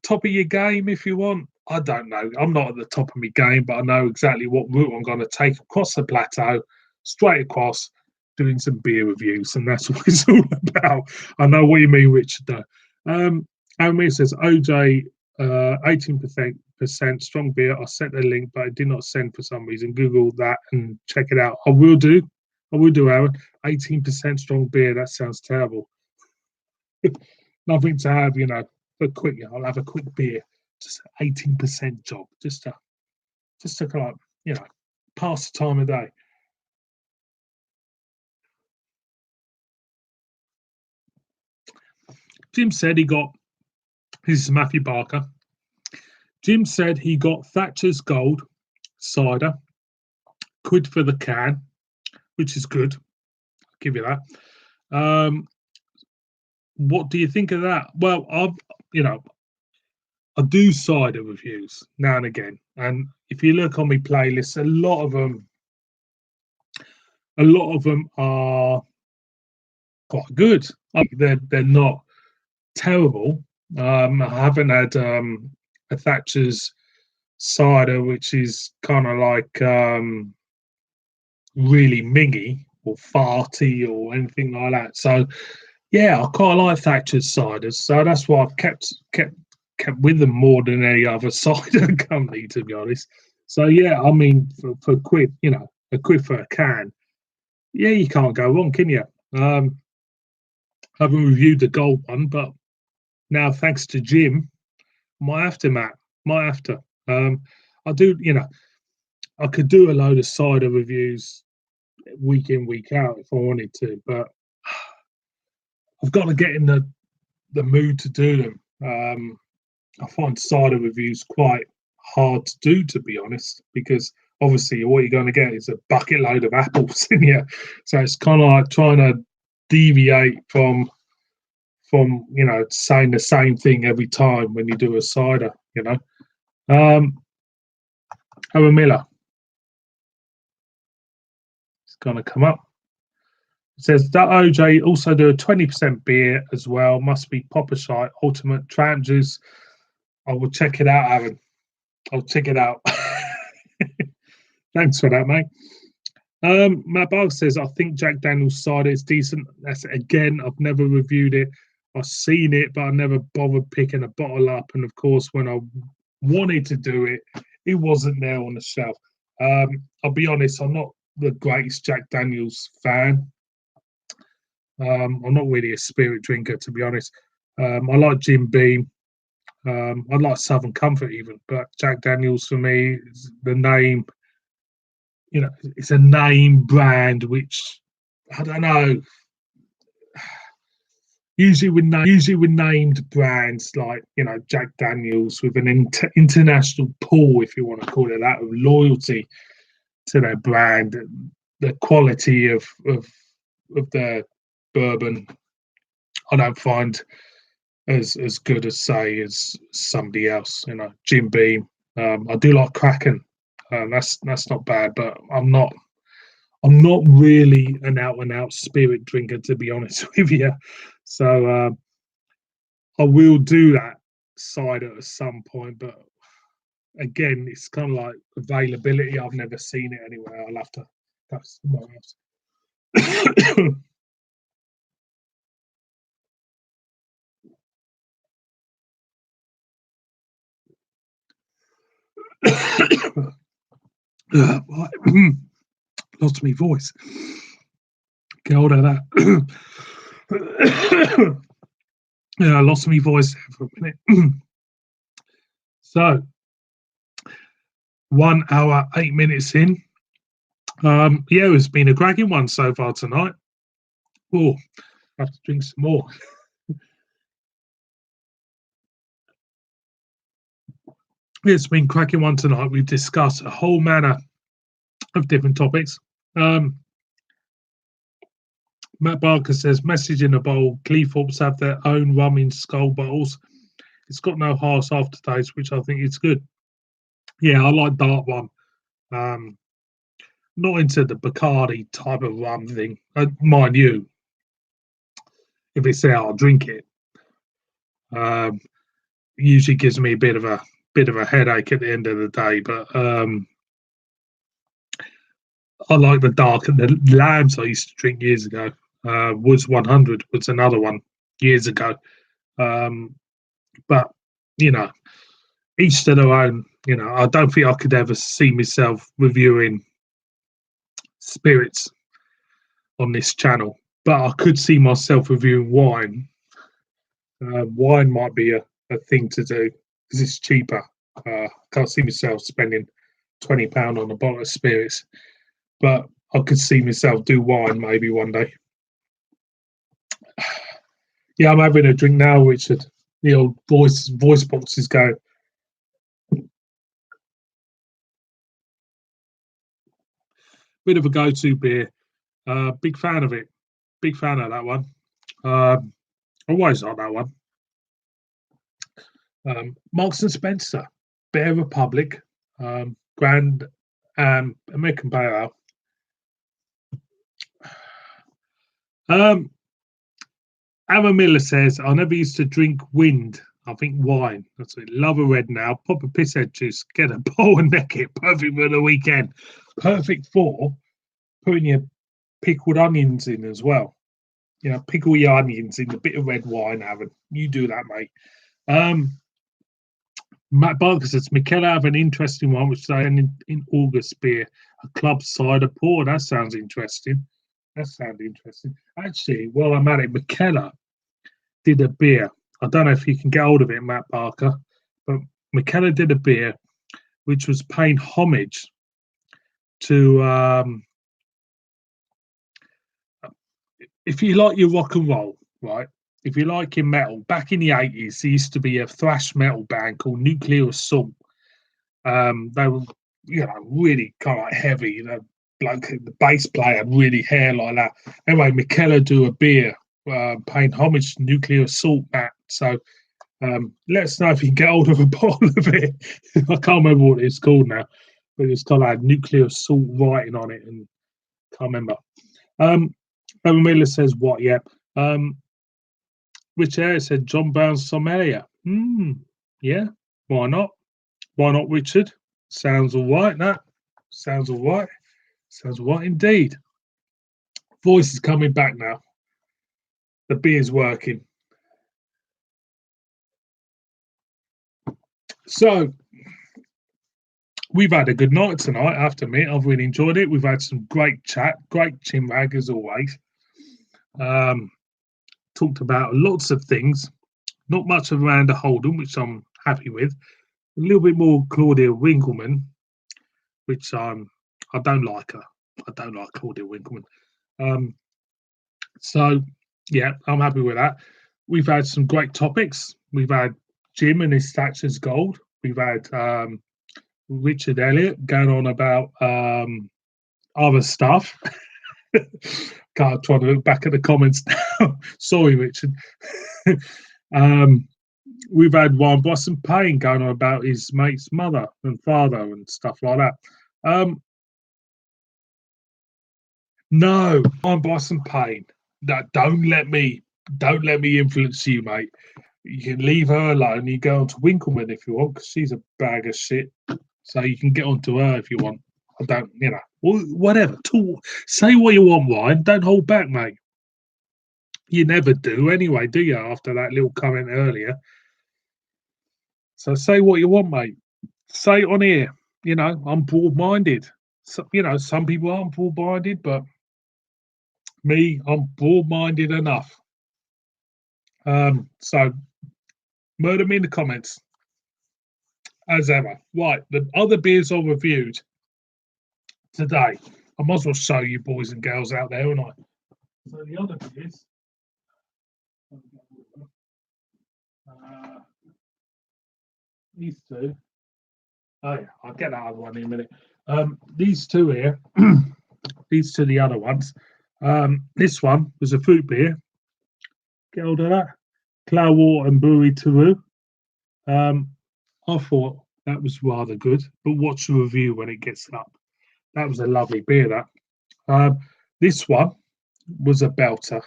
top of your game, if you want. I don't know. I'm not at the top of my game, but I know exactly what route I'm going to take across the plateau, straight across, doing some beer reviews, and that's what it's all about. I know what you mean, Richard. Though, Amir says OJ 18% strong beer. I sent a link, but I did not send for some reason. Google that and check it out. I will do, Aaron. 18% strong beer. That sounds terrible. Nothing to have, I'll have a quick beer. Just 18% job. Just to kind of, pass the time of day. Jim said he got. This is Matthew Barker. Jim said he got Thatcher's Gold cider, quid for the can, which is good. I'll give you that. What do you think of that? Well, I do cider reviews now and again, and if you look on my playlists, a lot of them are quite good. They're not terrible. I haven't had a Thatcher's cider, which is kind of like really mingy or farty or anything like that. So yeah, I quite like Thatcher's ciders, so that's why I've kept with them more than any other cider company, to be honest. So yeah, I mean, for a quid, a quid for a can, yeah, you can't go wrong, can you? I haven't reviewed the gold one, but now thanks to Jim, might have to, Matt, might have to. I do, I could do a load of cider reviews week in, week out if I wanted to, but I've got to get in the mood to do them. I find cider reviews quite hard to do, to be honest, because obviously what you're going to get is a bucket load of apples in here. So it's kind of like trying to deviate from saying the same thing every time when you do a cider. Owen Miller is going to come up. It says that OJ also do a 20% beer as well. Must be Poppershite Ultimate Tramp Juice. I will check it out, Aaron. I'll check it out. Thanks for that, mate. Matt Bark says, I think Jack Daniel's cider is decent. That's again, I've never reviewed it. I've seen it, but I never bothered picking a bottle up. And of course, when I wanted to do it, it wasn't there on the shelf. I'll be honest, I'm not the greatest Jack Daniel's fan. I'm not really a spirit drinker, to be honest. I like Jim Beam. I like Southern Comfort even, but Jack Daniel's for me is the name. It's a name brand, which I don't know. Usually with named brands like Jack Daniel's with an international pull, if you want to call it that, of loyalty to their brand, the quality of their bourbon, I don't find as good as say as somebody else. Jim Beam. I do like Kraken. That's not bad, but I'm not really an out and out spirit drinker, to be honest with you. So I will do that cider at some point, but again, it's kind of like availability. I've never seen it anywhere. I'll have to go somewhere else. Lost my voice. Get hold of that. Yeah, I lost my voice there for a minute. So, 1 hour, 8 minutes in. Yeah, it's been a cracking one so far tonight. Oh, I have to drink some more. It's been cracking one tonight. We've discussed a whole manner of different topics. Matt Barker says, message in a bowl. Cleethorpes have their own rum in skull bottles. It's got no harsh aftertaste, which I think is good. Yeah, I like dark rum. Not into the Bacardi type of rum thing. Mind you, if it's there, I'll drink it. Usually gives me a bit of a headache at the end of the day, but I like the dark. And the lambs I used to drink years ago. Woods 100 was another one years ago. But each to their own. I don't think I could ever see myself reviewing spirits on this channel, but I could see myself reviewing wine. Wine might be a thing to do because it's cheaper. Can't see myself spending £20 on a bottle of spirits, but I could see myself do wine maybe one day. Yeah, I'm having a drink now, Richard. The old voice box is going. Bit of a go-to beer. Big fan of it. Big fan of that one. Always like that one. Marks and Spencer, Bear Republic, Grand American Pale Ale. Aaron Miller says, I never used to drink wind. I think wine. That's it. Love a red now. Pop a pisshead juice. Get a bowl and neck it. Perfect for the weekend. Perfect for putting your pickled onions in as well. Pickle your onions in a bit of red wine, Aaron. You do that, mate. Matt Barker says, McKellar have an interesting one, which they in August beer, a club cider pour. That sounds interesting. Actually, while I'm at it, McKellar did a beer. I don't know if you can get hold of it, Matt Barker, but McKellar did a beer which was paying homage to, if you like your rock and roll, right? If you like your metal, back in the 80s, there used to be a thrash metal band called Nuclear Assault. They were, really kind of like heavy. The bass player had really hair like that. Anyway, McKellar do a beer paying homage to Nuclear Assault, Matt. So let us know if you can get hold of a bottle of it. I can't remember what it's called now, but it's got like Nuclear Assault writing on it, and can't remember. Evan Miller says what? Yeah. Which area said John Brown's sommelier? Yeah. Why not? Why not, Richard? Sounds all right. That sounds all right. Sounds all right indeed. Voice is coming back now. The beer's working. So we've had a good night tonight, I have to admit. I've really enjoyed it. We've had some great chat, great chinwag as always. Talked about lots of things. Not much of Amanda Holden, which I'm happy with. A little bit more Claudia Winkleman, which I don't like her. I don't like Claudia Winkleman. So, yeah, I'm happy with that. We've had some great topics. We've had Jim and his Thatcher's Gold. We've had Richard Elliott going on about other stuff. Can't try to look back at the comments now. Sorry, Richard. We've had Ryan Boston Payne going on about his mate's mother and father and stuff like that. No, Ryan Boston Payne. Don't let me influence you, mate. You can leave her alone. You go on to Winkleman if you want, because she's a bag of shit. So you can get onto her if you want. I don't, whatever. Say what you want, Ryan. Don't hold back, mate. You never do anyway, do you? After that little comment earlier. So say what you want, mate. Say it on here. I'm broad-minded. So, some people aren't broad-minded, but me, I'm broad-minded enough. So murder me in the comments. As ever. Right, the other beers I reviewed today. I might as well show you boys and girls out there, haven't I? So the other beers. These two. Oh yeah, I'll get that other one in a minute. These two here, these two the other ones. This one was a fruit beer. Get hold of that. Cloudwater and Brewery Taru. I thought that was rather good, but watch the review when it gets up. That was a lovely beer, that. This one was a belter.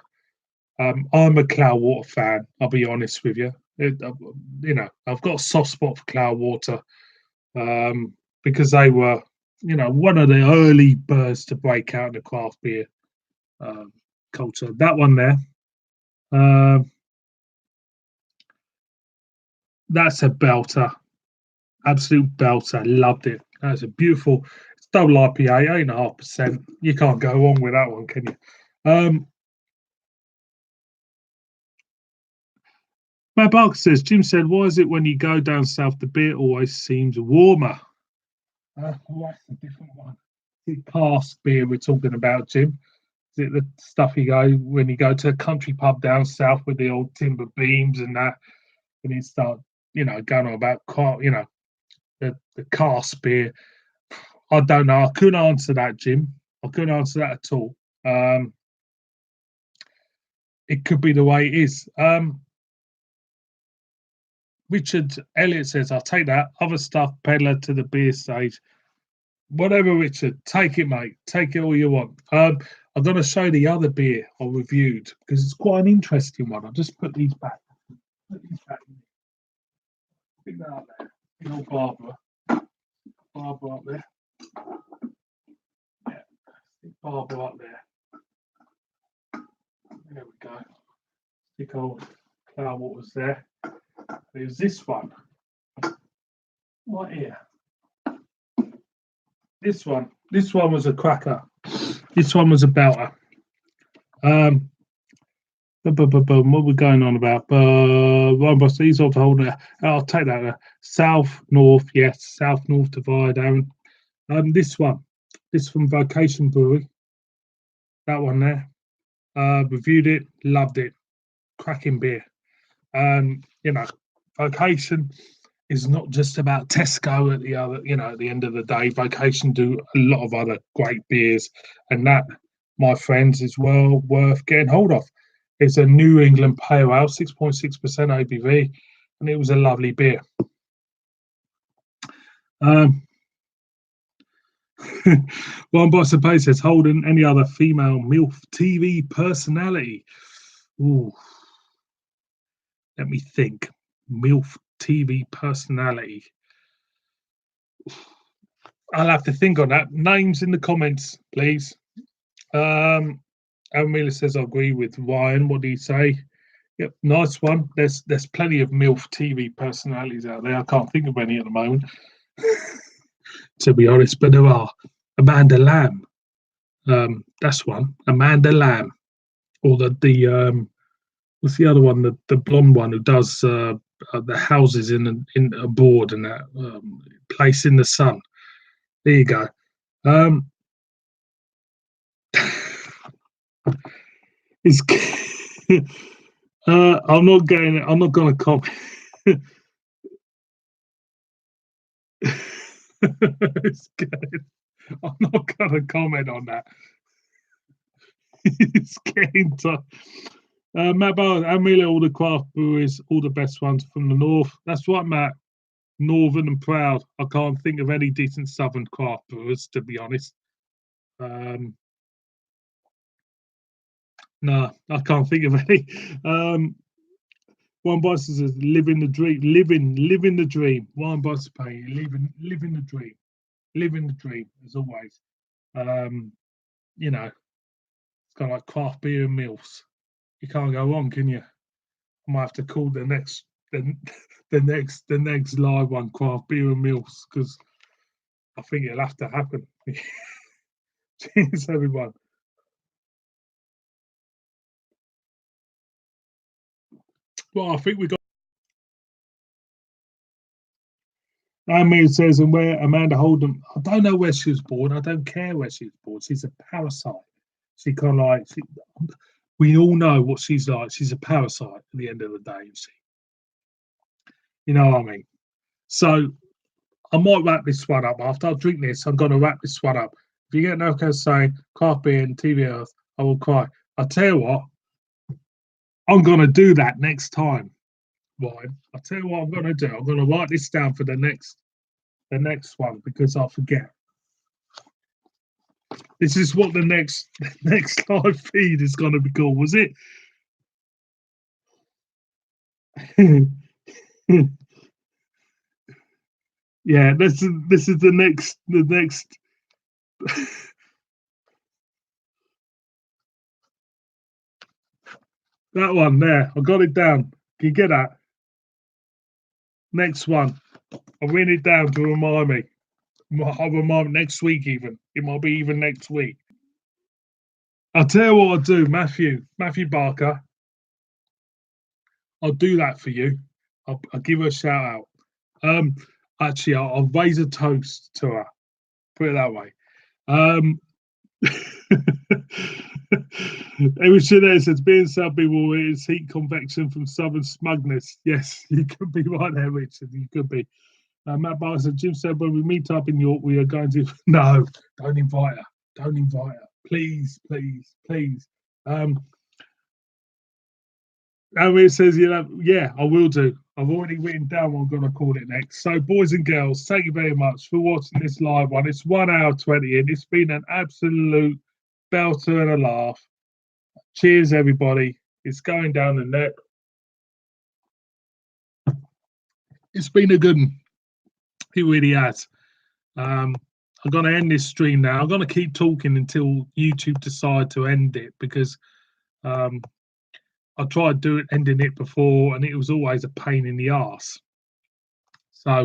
I'm a Cloudwater fan, I'll be honest with you. I've got a soft spot for Cloudwater because they were, one of the early birds to break out in the craft beer culture. That one there, that's a belter. Absolute belter. Loved it. That's a beautiful, it's double IPA, 8.5%. You can't go wrong with that one, can you? Matt Barker says, Jim said, why is it when you go down south, the beer always seems warmer? Well, that's a different one. Is it cask beer we're talking about, Jim? Is it the stuff you go when you go to a country pub down south with the old timber beams and that, and you start, going on about, the cask beer? I don't know. I couldn't answer that, Jim. I couldn't answer that at all. It could be the way it is. Richard Elliott says, I'll take that other stuff, peddler to the beer stage. Whatever, Richard. Take it, mate. Take it all you want. I'm going to show the other beer I reviewed because it's quite an interesting one. I'll just put these back. Put that up there. You know, Barbara up there. Yeah. Barber up there. There we go. Stick old cloud waters there. There's this one. Right here. This one. This one was a cracker. This one was a belter. What we're going on about? One bus. These are holding. I'll take that. South, north. Yes, south, north divide. This one. This from Vocation Brewery. That one there. Reviewed it. Loved it. Cracking beer. You know, Vocation is not just about Tesco at the other. You know, at the end of the day, Vocation do a lot of other great beers, and that, my friends, is well worth getting hold of. It's a New England Pale Ale, 6.6% ABV, and it was a lovely beer. One boss of Pay says, Holden, any other female MILF TV personality? Ooh. Let me think. MILF TV personality. I'll have to think on that. Names in the comments, please. Amila says, I agree with Ryan. What do you say? Yep, nice one. There's plenty of MILF TV personalities out there. I can't think of any at the moment, to be honest, but there are. Amanda Lamb. That's one. Amanda Lamb. Or the what's the other one? The blonde one who does the houses in abroad and that Place in the Sun. There you go. It's I'm not going to comment. It's good. I'm not going to comment on that. It's getting tough. Matt Bowers, Amelia, all the craft breweries, all the best ones from the north. That's right, Matt. Northern and proud. I can't think of any decent southern craft brewers, to be honest. No, I can't think of any. One boss says, living the dream, living the dream. One boss pay, living the dream, living the dream, as always. You know, it's kind of like craft beer and MILFs. You can't go wrong, can you? I might have to call the next live one craft beer and MILFs, because I think it'll have to happen. Cheers, everyone. Well, I think we got. Amir says, and where Amanda Holden, I don't know where she was born. I don't care where she was born. She's a parasite. She kind of like, we all know what she's like. She's a parasite at the end of the day. You know what I mean? So I might wrap this one up. After I drink this, I'm going to wrap this one up. If you get no okay saying craft beer and TV Earth, I will cry. I tell you what, I'm going to do that next time. Right? I tell you what I'm going to do. I'm going to write this down for the next one, because I'll forget. This is what the next live feed is going to be called, was it? Yeah, this is the next that one there. I got it down. Can you get that? Next one. I'll write it down to remind me. I'll remind me next week even. It might be even next week. I'll tell you what I'll do, Matthew Barker. I'll do that for you. I'll give her a shout out. Actually, I'll raise a toast to her. Put it that way. It says being South people is heat convection from southern smugness. Yes, you could be right there, Richard. You could be. Matt Barker said, Jim said when we meet up in York, we are going to. No, don't invite her. Don't invite her. Please, please, please. And it says, yeah, I will do. I've already written down what I'm going to call it next. So, boys and girls, thank you very much for watching this live one. It's 1 hour 20, and it's been an absolute belter and a laugh. Cheers, everybody. It's going down the net. It's been a good one. It really has. I I'm going to end this stream now. I'm going to keep talking until YouTube decide to end it, because um, I tried ending it before, and it was always a pain in the arse. So